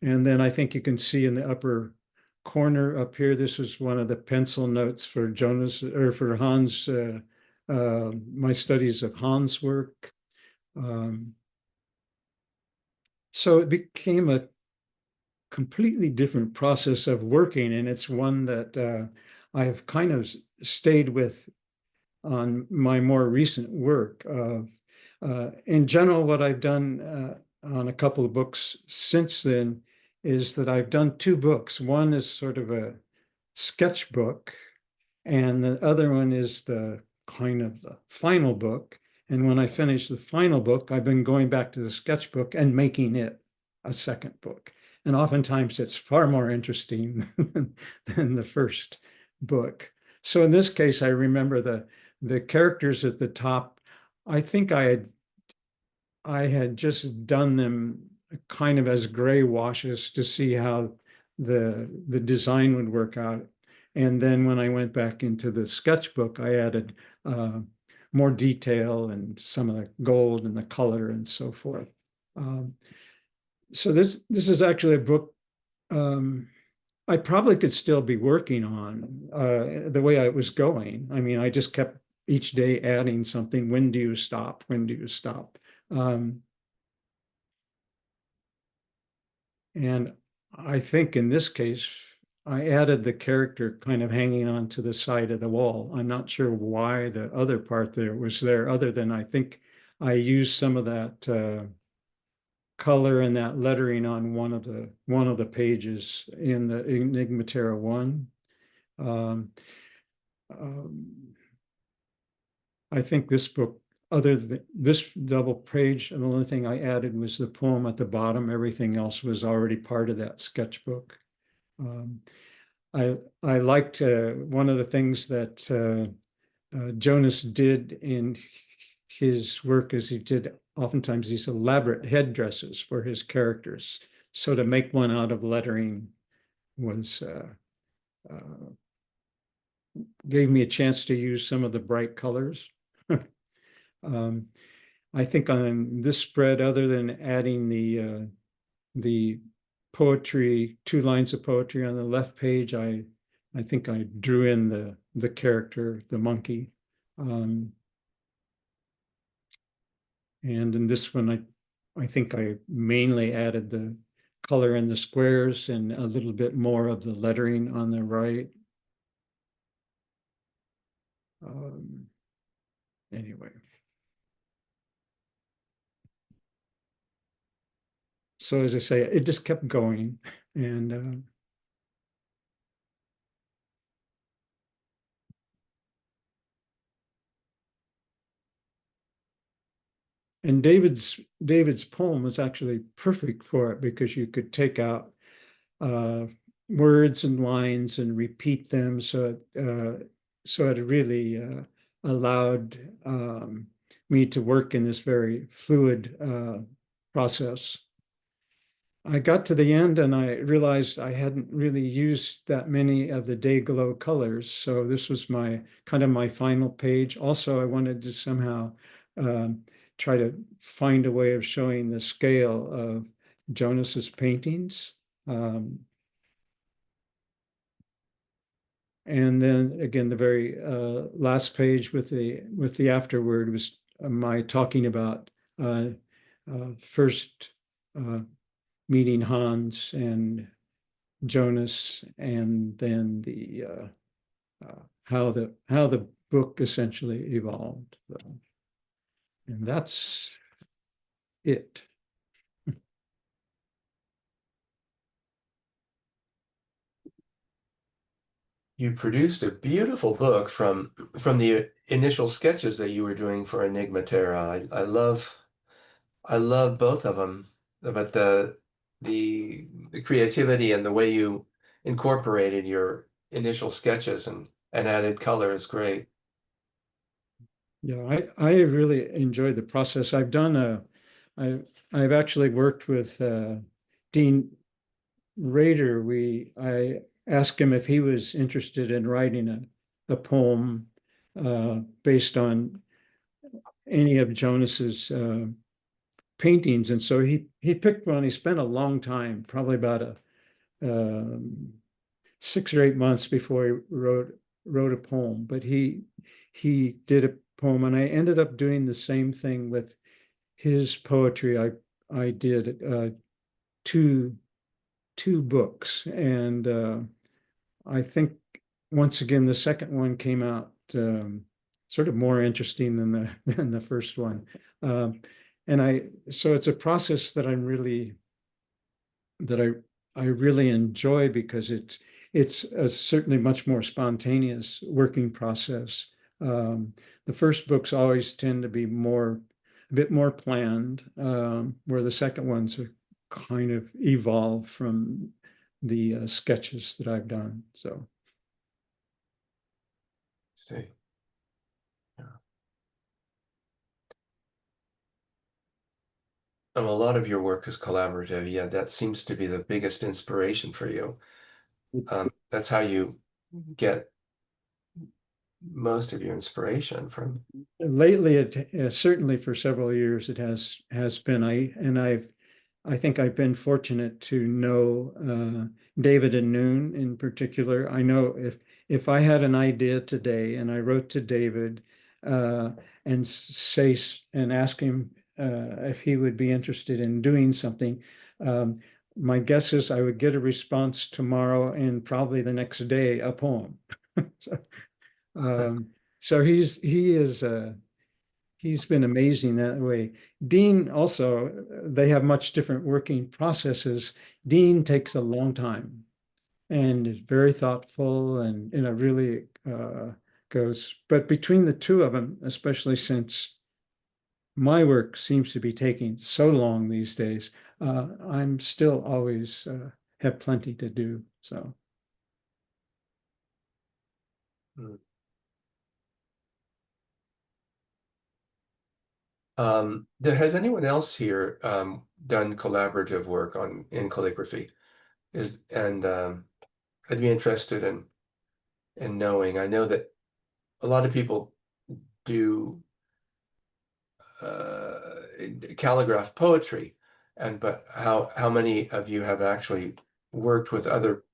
And then I think you can see in the upper corner up here, this is one of the pencil notes for for Hans, my studies of Hans' work. So it became a completely different process of working, and it's one that I have kind of stayed with on my more recent work. In general, what I've done on a couple of books since then is that I've done two books. One is sort of a sketchbook, and the other one is the kind of the final book. And when I finish the final book, I've been going back to the sketchbook and making it a second book. And oftentimes it's far more interesting than the first book. So in this case, I remember the characters at the top. I think I had just done them kind of as gray washes to see how the design would work out. And then when I went back into the sketchbook, I added more detail and some of the gold and the color and so forth. So this is actually a book I probably could still be working on the way I was going. I mean, I just kept each day adding something. When do you stop? When do you stop? And I think in this case, I added the character kind of hanging onto the side of the wall. I'm not sure why the other part there was there, other than I think I used some of that color and that lettering on one of the pages in the Enigmaterra I. I think this book other than this double page, the only thing I added was the poem at the bottom. Everything else was already part of that sketchbook. I liked one of the things that Jonas did in his work is he did oftentimes these elaborate headdresses for his characters. So to make one out of lettering was gave me a chance to use some of the bright colors. I think on this spread, other than adding the poetry, 2 lines of poetry on the left page, I think I drew in the character, the monkey. And in this one, I think I mainly added the color in the squares and a little bit more of the lettering on the right. Anyway. So as I say, it just kept going. And David's poem was actually perfect for it because you could take out words and lines and repeat them. So it really allowed me to work in this very fluid process. I got to the end and I realized I hadn't really used that many of the day glow colors. So this was my kind of my final page. Also, I wanted to somehow try to find a way of showing the scale of Jonas's paintings. And then again, the very last page with the afterword was my talking about first meeting Hans and Jonas, and then the how the book essentially evolved. And that's it. You produced a beautiful book from the initial sketches that you were doing for Enigmaterra. I love both of them, but the creativity and the way you incorporated your initial sketches and added color is great. Yeah, I really enjoyed the process. I've actually worked with Dean Rader. I asked him if he was interested in writing a poem based on any of Jonas's paintings, and so he picked one. He spent a long time, probably about 6 or 8 months before he wrote a poem. But he did a poem, and I ended up doing the same thing with his poetry. I did two books, and I think once again the second one came out sort of more interesting than the first one. So it's a process that I really enjoy because it's a certainly much more spontaneous working process. The first books always tend to be a bit more planned, where the second ones are kind of evolved from the sketches that I've done. So. See. Yeah. And a lot of your work is collaborative. Yeah, that seems to be the biggest inspiration for you. That's how you get most of your inspiration from. Lately, it certainly for several years it has been. I think I've been fortunate to know David and Noon in particular. I know if I had an idea today and I wrote to David and ask him if he would be interested in doing something, my guess is I would get a response tomorrow and probably the next day a poem. So he's been amazing that way. Dean also, they have much different working processes. Dean takes a long time and is very thoughtful and really goes. But between the two of them, especially since my work seems to be taking so long these days. I'm still always have plenty to do. So. Has anyone else here done collaborative work in calligraphy? I'd be interested in knowing. I know that a lot of people do calligraph poetry, but how many of you have actually worked with other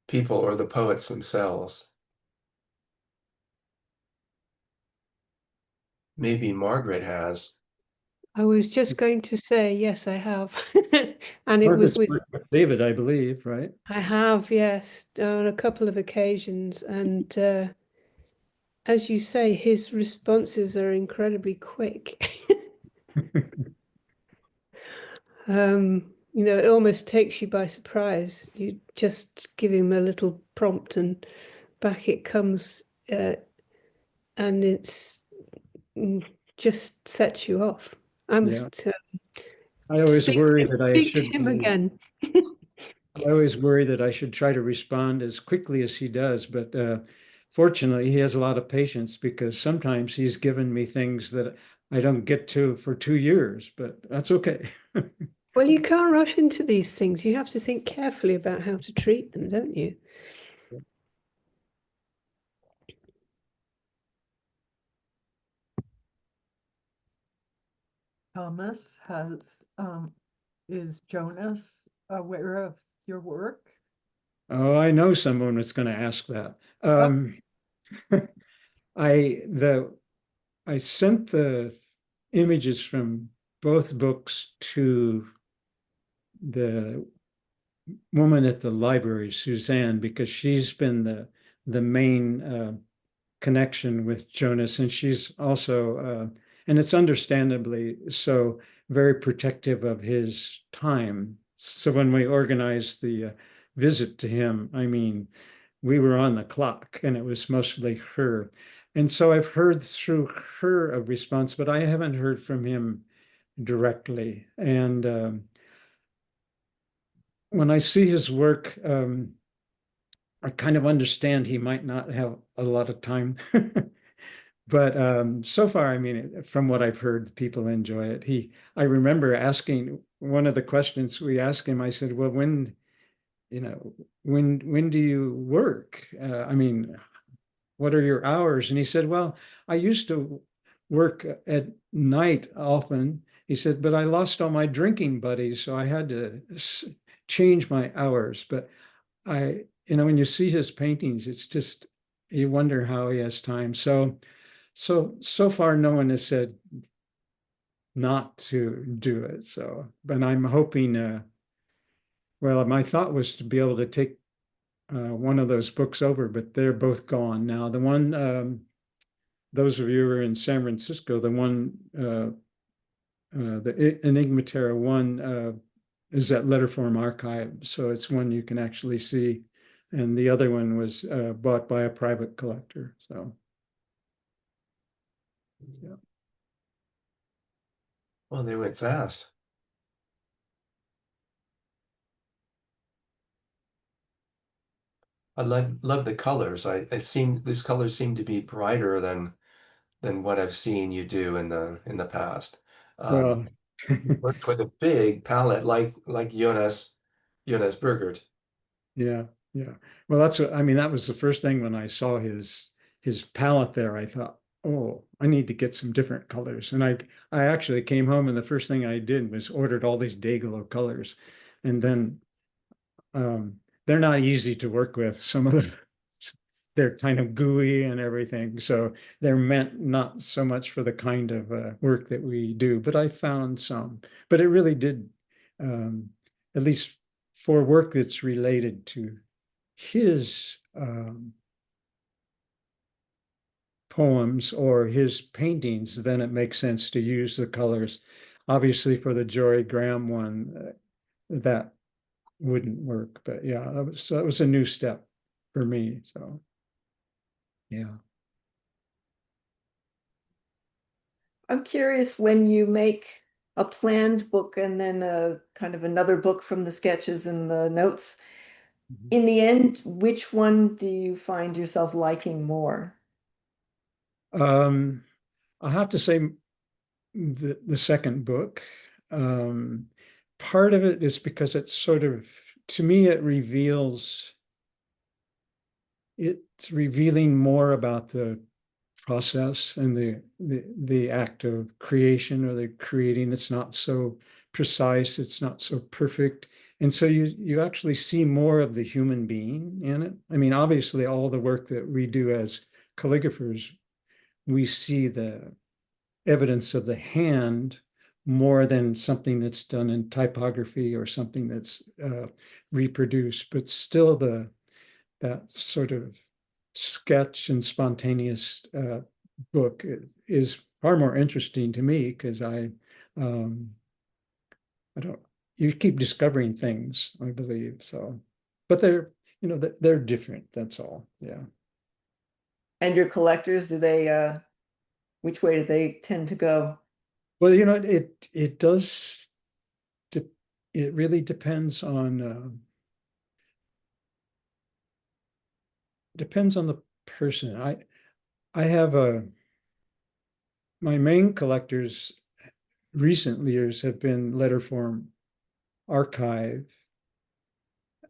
people or the poets themselves? Maybe Margaret has. I was just going to say, yes, I have. And it Margaret's was with, worked with David, I believe, right? I have, yes, on a couple of occasions. And as you say, his responses are incredibly quick. You know, it almost takes you by surprise. You just give him a little prompt and back it comes, and it's just sets you off. I must I always worry that I speak to should him again. I always worry that I should try to respond as quickly as he does, but fortunately, he has a lot of patience because sometimes he's given me things that I don't get to for 2 years, but that's okay. Well, you can't rush into these things. You have to think carefully about how to treat them, don't you? Thomas is Jonas aware of your work? Oh, I know someone that's going to ask that. I sent the images from both books to the woman at the library, Suzanne, because she's been the main connection with Jonas, and she's also, and it's understandably so, very protective of his time. So when we organized the visit to him, I mean, we were on the clock, and it was mostly her. And so I've heard through her a response, but I haven't heard from him directly. And when I see his work, I kind of understand he might not have a lot of time. But so far, I mean, from what I've heard, people enjoy it. I remember asking one of the questions we asked him, I said, well, when do you work? I mean, what are your hours? And he said, well, I used to work at night often. He said, but I lost all my drinking buddies, so I had to change my hours. But when you see his paintings, it's just, you wonder how he has time. So far, no one has said not to do it. So, but I'm hoping, well, my thought was to be able to take one of those books over, but they're both gone now. The one, those of you who are in San Francisco, the one, the Enigmaterra I is at Letterform Archive. So it's one you can actually see. And the other one was bought by a private collector. So, yeah. Well, they went fast. I love the colors. These colors seem to be brighter than what I've seen you do in the past. Well, You worked with a big palette like Jonas Burgert. yeah, yeah. Well, that was the first thing when I saw his palette there. I thought, oh, I need to get some different colors. And I actually came home and the first thing I did was ordered all these Dayglow colors. And then they're not easy to work with. Some of them, they're kind of gooey and everything. So they're meant not so much for the kind of work that we do, but I found some. But it really did, at least for work that's related to his poems or his paintings, then it makes sense to use the colors. Obviously, for the Jorie Graham one, that wouldn't work. But yeah, that was a new step for me. So yeah. I'm curious, when you make a planned book and then a kind of another book from the sketches and the notes, in the end, which one do you find yourself liking more? I have to say the second book. Part of it is because it's sort of, to me, it's revealing more about the process and the act of creation or the creating. It's not so precise, it's not so perfect. And so you actually see more of the human being in it. I mean, obviously, all the work that we do as calligraphers, we see the evidence of the hand more than something that's done in typography or something that's reproduced, but still that sort of sketch and spontaneous book is far more interesting to me because I don't, you keep discovering things, I believe. So, but they're different. That's all. Yeah. And your collectors, do they, which way do they tend to go? Well, it does. It really depends on the person. I have my main collectors recent years have been Letterform Archive,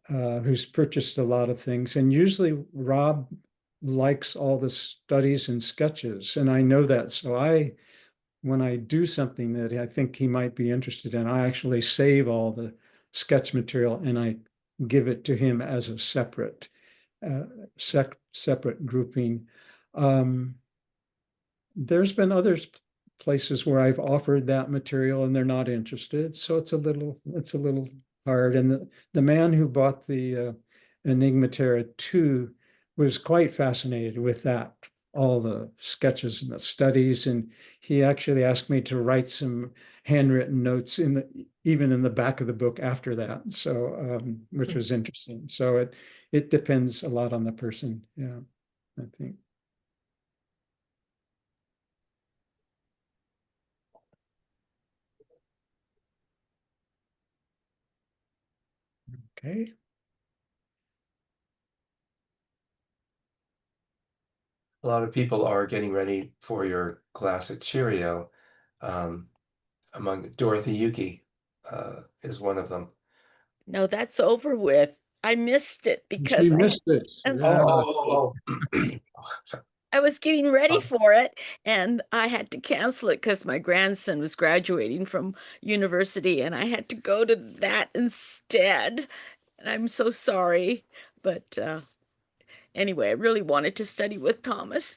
who's purchased a lot of things, and usually Rob likes all the studies and sketches, and I know that. So when I do something that I think he might be interested in, I actually save all the sketch material and I give it to him as a separate grouping. There's been other places where I've offered that material and they're not interested, so it's a little hard. And the man who bought the Enigmaterra II was quite fascinated with that, all the sketches and the studies, and he actually asked me to write some handwritten notes even in the back of the book after that. So which was interesting. So it depends a lot on the person. Yeah, I think. Okay. A lot of people are getting ready for your class at Cheerio. Among Dorothy Yuki is one of them. No, that's over with. I missed it because You I missed it. and Yeah. so I was getting ready for it and I had to cancel it because my grandson was graduating from university and I had to go to that instead. And I'm so sorry. But anyway, I really wanted to study with Thomas.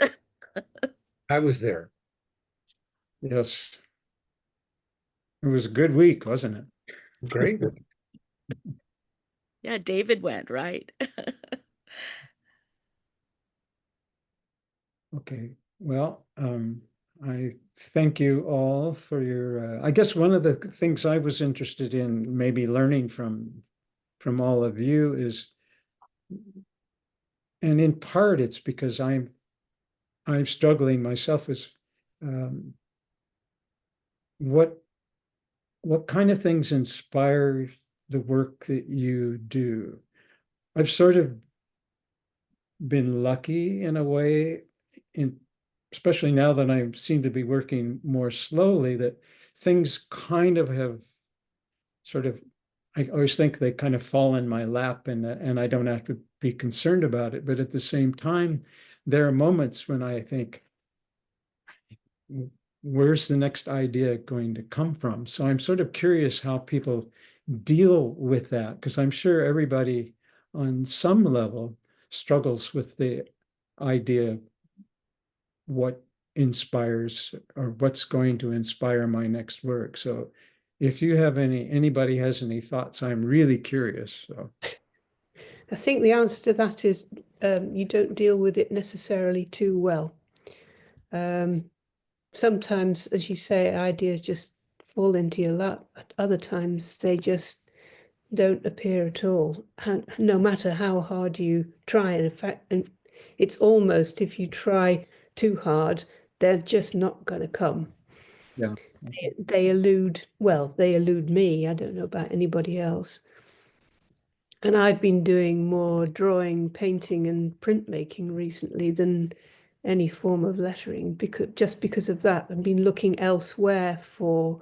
I was there. Yes. It was a good week, wasn't it? Great. Yeah, David went, right? Okay. Well, I thank you all for your, I guess one of the things I was interested in maybe learning from all of you is, and in part it's because I'm struggling myself, is what kind of things inspire the work that you do? I've sort of been lucky in a way, especially now that I seem to be working more slowly, that things kind of have sort of, I always think they kind of fall in my lap and I don't have to be concerned about it. But at the same time, there are moments when I think, where's the next idea going to come from? So I'm sort of curious how people deal with that, because I'm sure everybody on some level struggles with the idea what inspires or what's going to inspire my next work. So if you have anybody has any thoughts, I'm really curious. So I think the answer to that is you don't deal with it necessarily too well. Sometimes, as you say, ideas just fall into your lap. At other times, they just don't appear at all, no matter how hard you try. And in fact, it's almost, if you try too hard, they're just not going to come. Yeah. They elude, well, they elude me. I don't know about anybody else. And I've been doing more drawing, painting, and printmaking recently than any form of lettering, because of that. I've been looking elsewhere for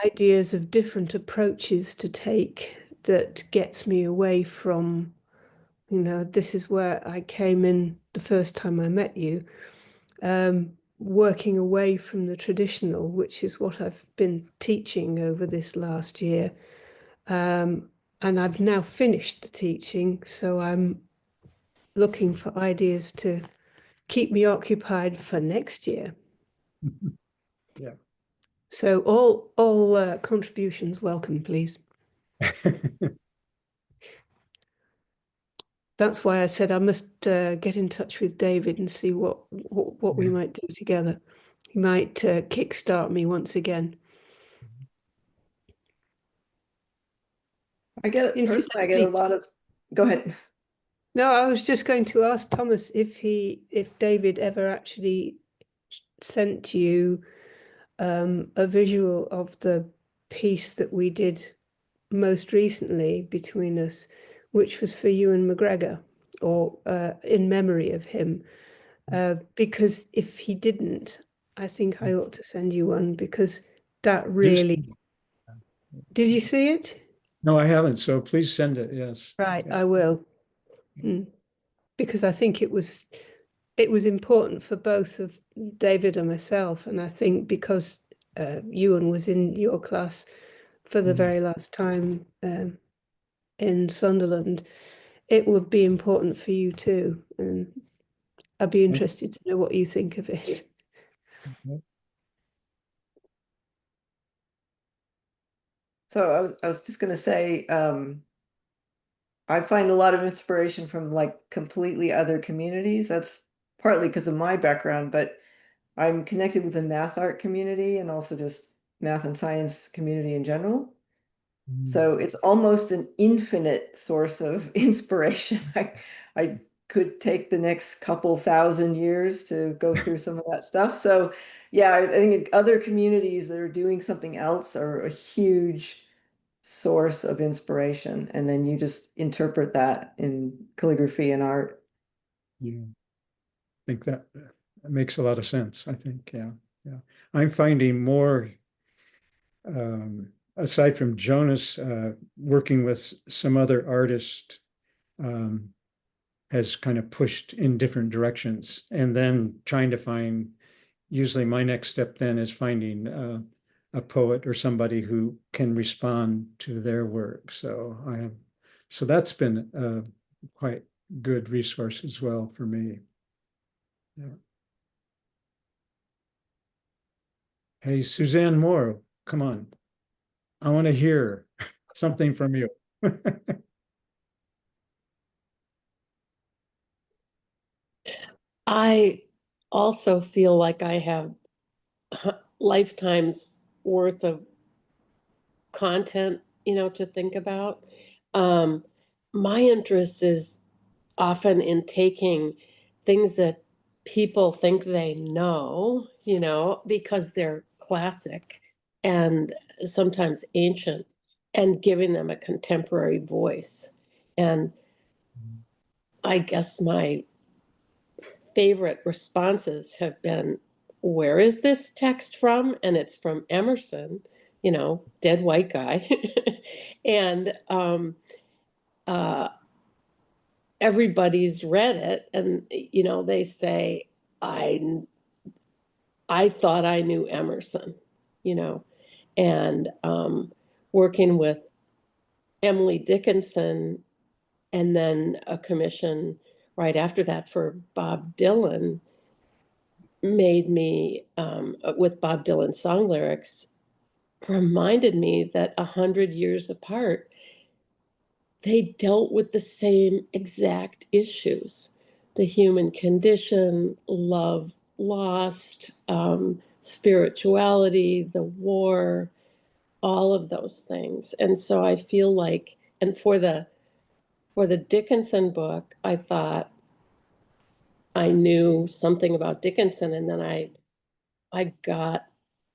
ideas of different approaches to take that gets me away from, this is where I came in the first time I met you, working away from the traditional, which is what I've been teaching over this last year. And I've now finished the teaching, so I'm looking for ideas to keep me occupied for next year. Yeah. So all contributions welcome, please. That's why I said I must get in touch with David and see what we might do together. He might kickstart me once again. Personally, I get a lot of, go ahead. No, I was just going to ask Thomas if David ever actually sent you a visual of the piece that we did most recently between us, which was for Ewan McGregor, or in memory of him. Because if he didn't, I think I ought to send you one, because that really... Did you see it? No, I haven't. So please send it. Yes. Right, I will. Because I think it was important for both of David and myself, and I think because Ewan was in your class for the very last time in Sunderland, it would be important for you too, and I'd be interested to know what you think of it. So I was just going to say, I find a lot of inspiration from like completely other communities. That's partly because of my background, but I'm connected with the math art community and also just math and science community in general. So it's almost an infinite source of inspiration. I could take the next couple thousand years to go through some of that stuff. So yeah, I think other communities that are doing something else are a huge source of inspiration. And then you just interpret that in calligraphy and art. Yeah. I think that makes a lot of sense. I think, yeah. I'm finding more, aside from Jonas, working with some other artists has kind of pushed in different directions, and then trying to find, usually my next step then is finding a poet or somebody who can respond to their work. So that's been a quite good resource as well for me. Yeah. Hey, Suzanne Moore, come on. I want to hear something from you. I also feel like I have lifetimes worth of content, to think about. My interest is often in taking things that people think they know, because they're classic and sometimes ancient, and giving them a contemporary voice. And I guess my favorite responses have been, where is this text from? And it's from Emerson, dead white guy. And everybody's read it, and they say, I thought I knew Emerson, and working with Emily Dickinson, and then a commission right after that for Bob Dylan, made me, with Bob Dylan song lyrics, reminded me that 100 years apart, they dealt with the same exact issues: the human condition, love lost, spirituality, the war, all of those things. And so I feel like, and for the Dickinson book, I thought I knew something about Dickinson, and then I got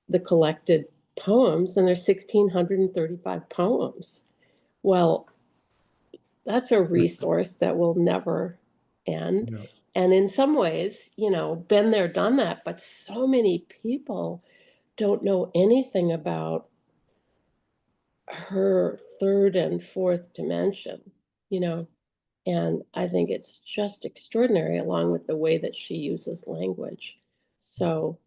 the collected poems, then there's 1,635 poems. Well, that's a resource that will never end. No. And in some ways, been there, done that, but so many people don't know anything about her third and fourth dimension, and I think it's just extraordinary, along with the way that she uses language. So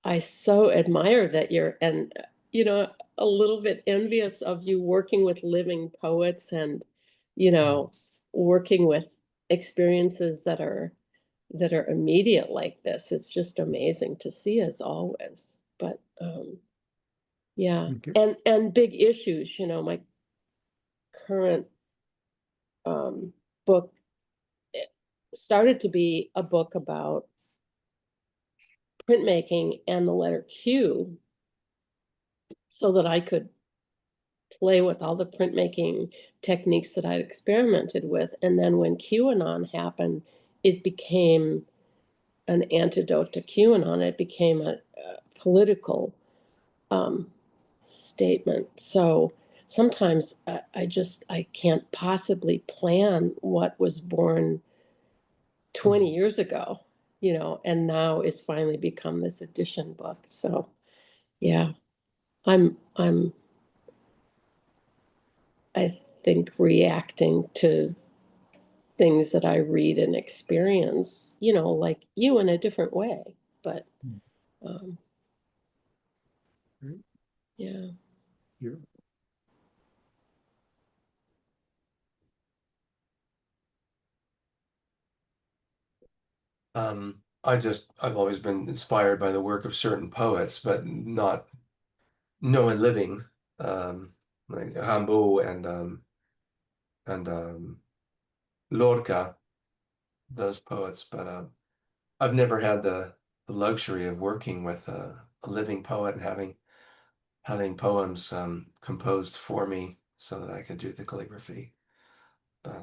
I so admire that and a little bit envious of you working with living poets and, working with experiences that are immediate like this. It's just amazing to see, as always. But yeah, Thank you. and big issues, my current book started to be a book about printmaking and the letter Q, so that I could play with all the printmaking techniques that I'd experimented with. And then when QAnon happened, it became an antidote to QAnon. It became a political statement. So sometimes I can't possibly plan what was born 20 years ago, and now it's finally become this edition book. So yeah, I think reacting to things that I read and experience, like you, in a different way. But yeah. You're- I've always been inspired by the work of certain poets, but not no one living, like Rimbaud and Lorca, those poets. But I've never had the luxury of working with a living poet and having poems composed for me so that I could do the calligraphy. But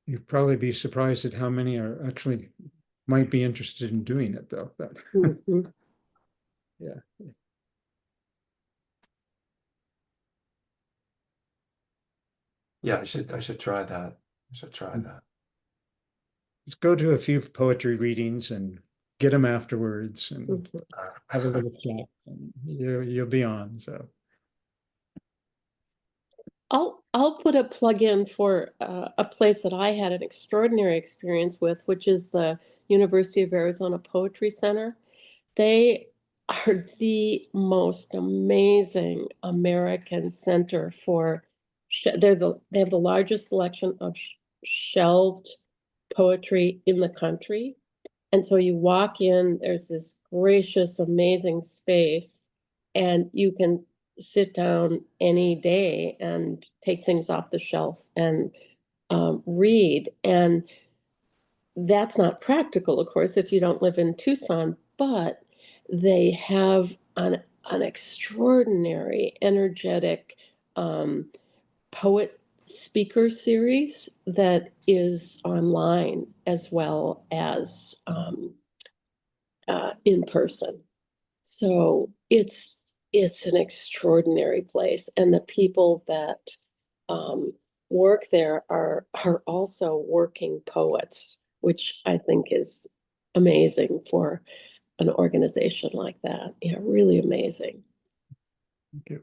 You'd probably be surprised at how many are actually might be interested in doing it, though. Mhm. Yeah. yeah, I should try that. I should try Mm. that. Just go to a few poetry readings and get them afterwards and Mhm. have a little chat, and you'll be on. So I'll put a plug in for a place that I had an extraordinary experience with, which is the University of Arizona Poetry Center. They are the most amazing American center for. They have the largest selection of shelved poetry in the country, and so you walk in. There's this gracious, amazing space, and you can sit down any day and take things off the shelf and read. And that's not practical, of course, if you don't live in Tucson, but they have an extraordinary, energetic poet speaker series that is online as well as in person. So it's an extraordinary place, and the people that work there are also working poets, which I think is amazing for an organization like that. Yeah, really amazing. thank you.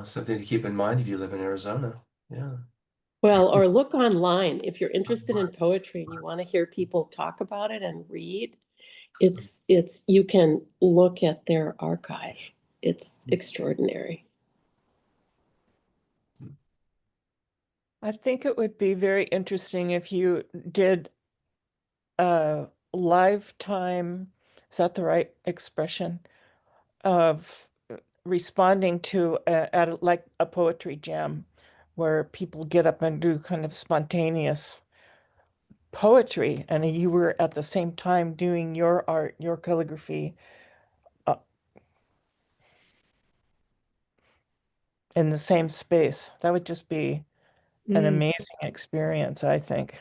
Something to keep in mind if you live in Arizona. Yeah. Well, or look online if you're interested in poetry and you want to hear people talk about it and read. It's you can look at their archive. It's extraordinary. I think it would be very interesting if you did a lifetime, is that the right expression, of responding to like a poetry jam where people get up and do kind of spontaneous poetry, and you were at the same time doing your art, your calligraphy, in the same space. That would just be an amazing experience, I think.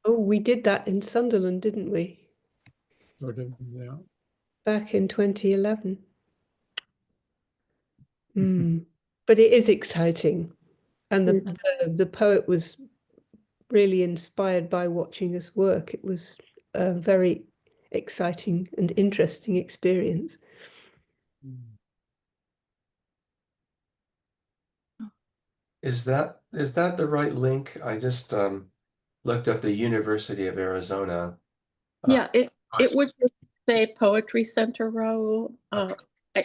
Oh, we did that in Sunderland, didn't we? Sort of, yeah. Back in 2011. But it is exciting. And the poet was really inspired by watching us work. It was a very exciting and interesting experience. Is that the right link? I just looked up the University of Arizona. Yeah, it would just say Poetry Center, Raoul.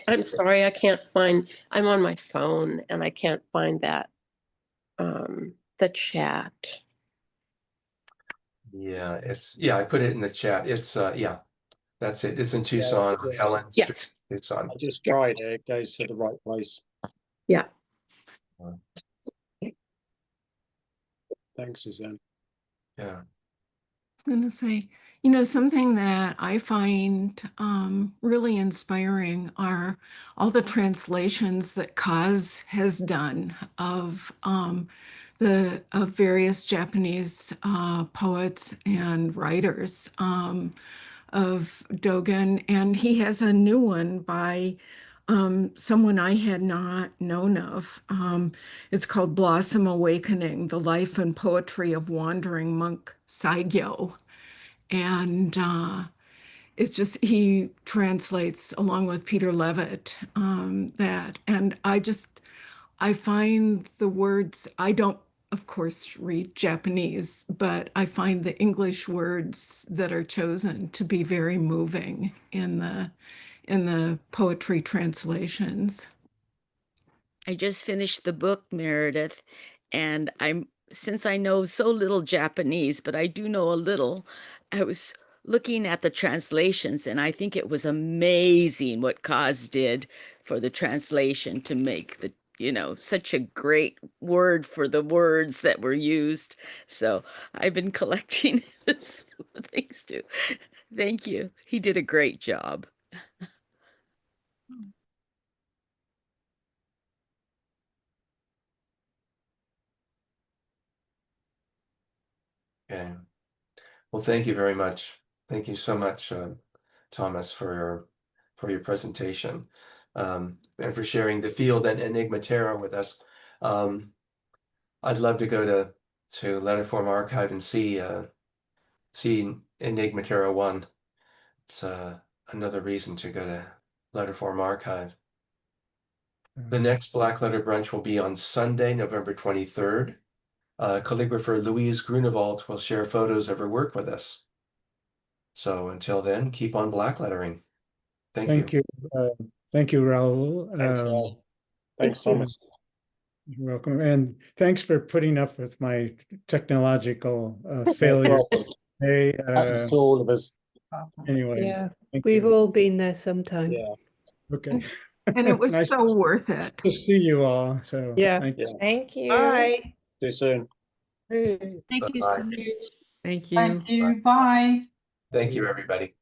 I'm sorry, I can't find, I'm on my phone and I can't find that, the chat. Yeah, I put it in the chat. It's yeah, that's it. It's in Tucson, on Helen Street, Yes. Tucson. I just tried it. It goes to the right place. Yeah. Thanks, Suzanne. Yeah. I was going to say, you know, something that I find really inspiring are all the translations that Kaz has done of various Japanese poets and writers of Dogen, and he has a new one by someone I had not known of. It's called Blossom Awakening, The Life and Poetry of Wandering Monk Saigyo. And it's just, he translates along with Peter Levitt that. And I find the words, I don't, of course, read Japanese, but I find the English words that are chosen to be very moving in the poetry translations. I just finished the book, Meredith, and since I know so little Japanese, but I do know a little, I was looking at the translations, and I think it was amazing what Kaz did for the translation to make such a great word for the words that were used. So I've been collecting things too. Thank you. He did a great job. Okay. Well, thank you very much. Thank you so much, Thomas, for your presentation, and for sharing the field and Enigmaterra with us. I'd love to go to Letterform Archive and see Enigmaterra I. It's another reason to go to Letterform Archive. The next Blackletter Brunch will be on Sunday, November 23rd. Calligrapher Louise Grunewald will share photos of her work with us. So until then, keep on blacklettering. Thank you. Thank you, Raoul. Thanks, Raoul. Thanks, Thomas. You're welcome. And thanks for putting up with my technological failure. Hey, That's to all of us. Anyway. Yeah, we've all been there sometime. Yeah. Okay. And it was Nice so worth it. to see you all. So Yeah. thank you. Thank you. Bye. See you soon. Hey. Thank you Bye-bye. so much. Thank you. Thank you. Bye. Thank you, everybody.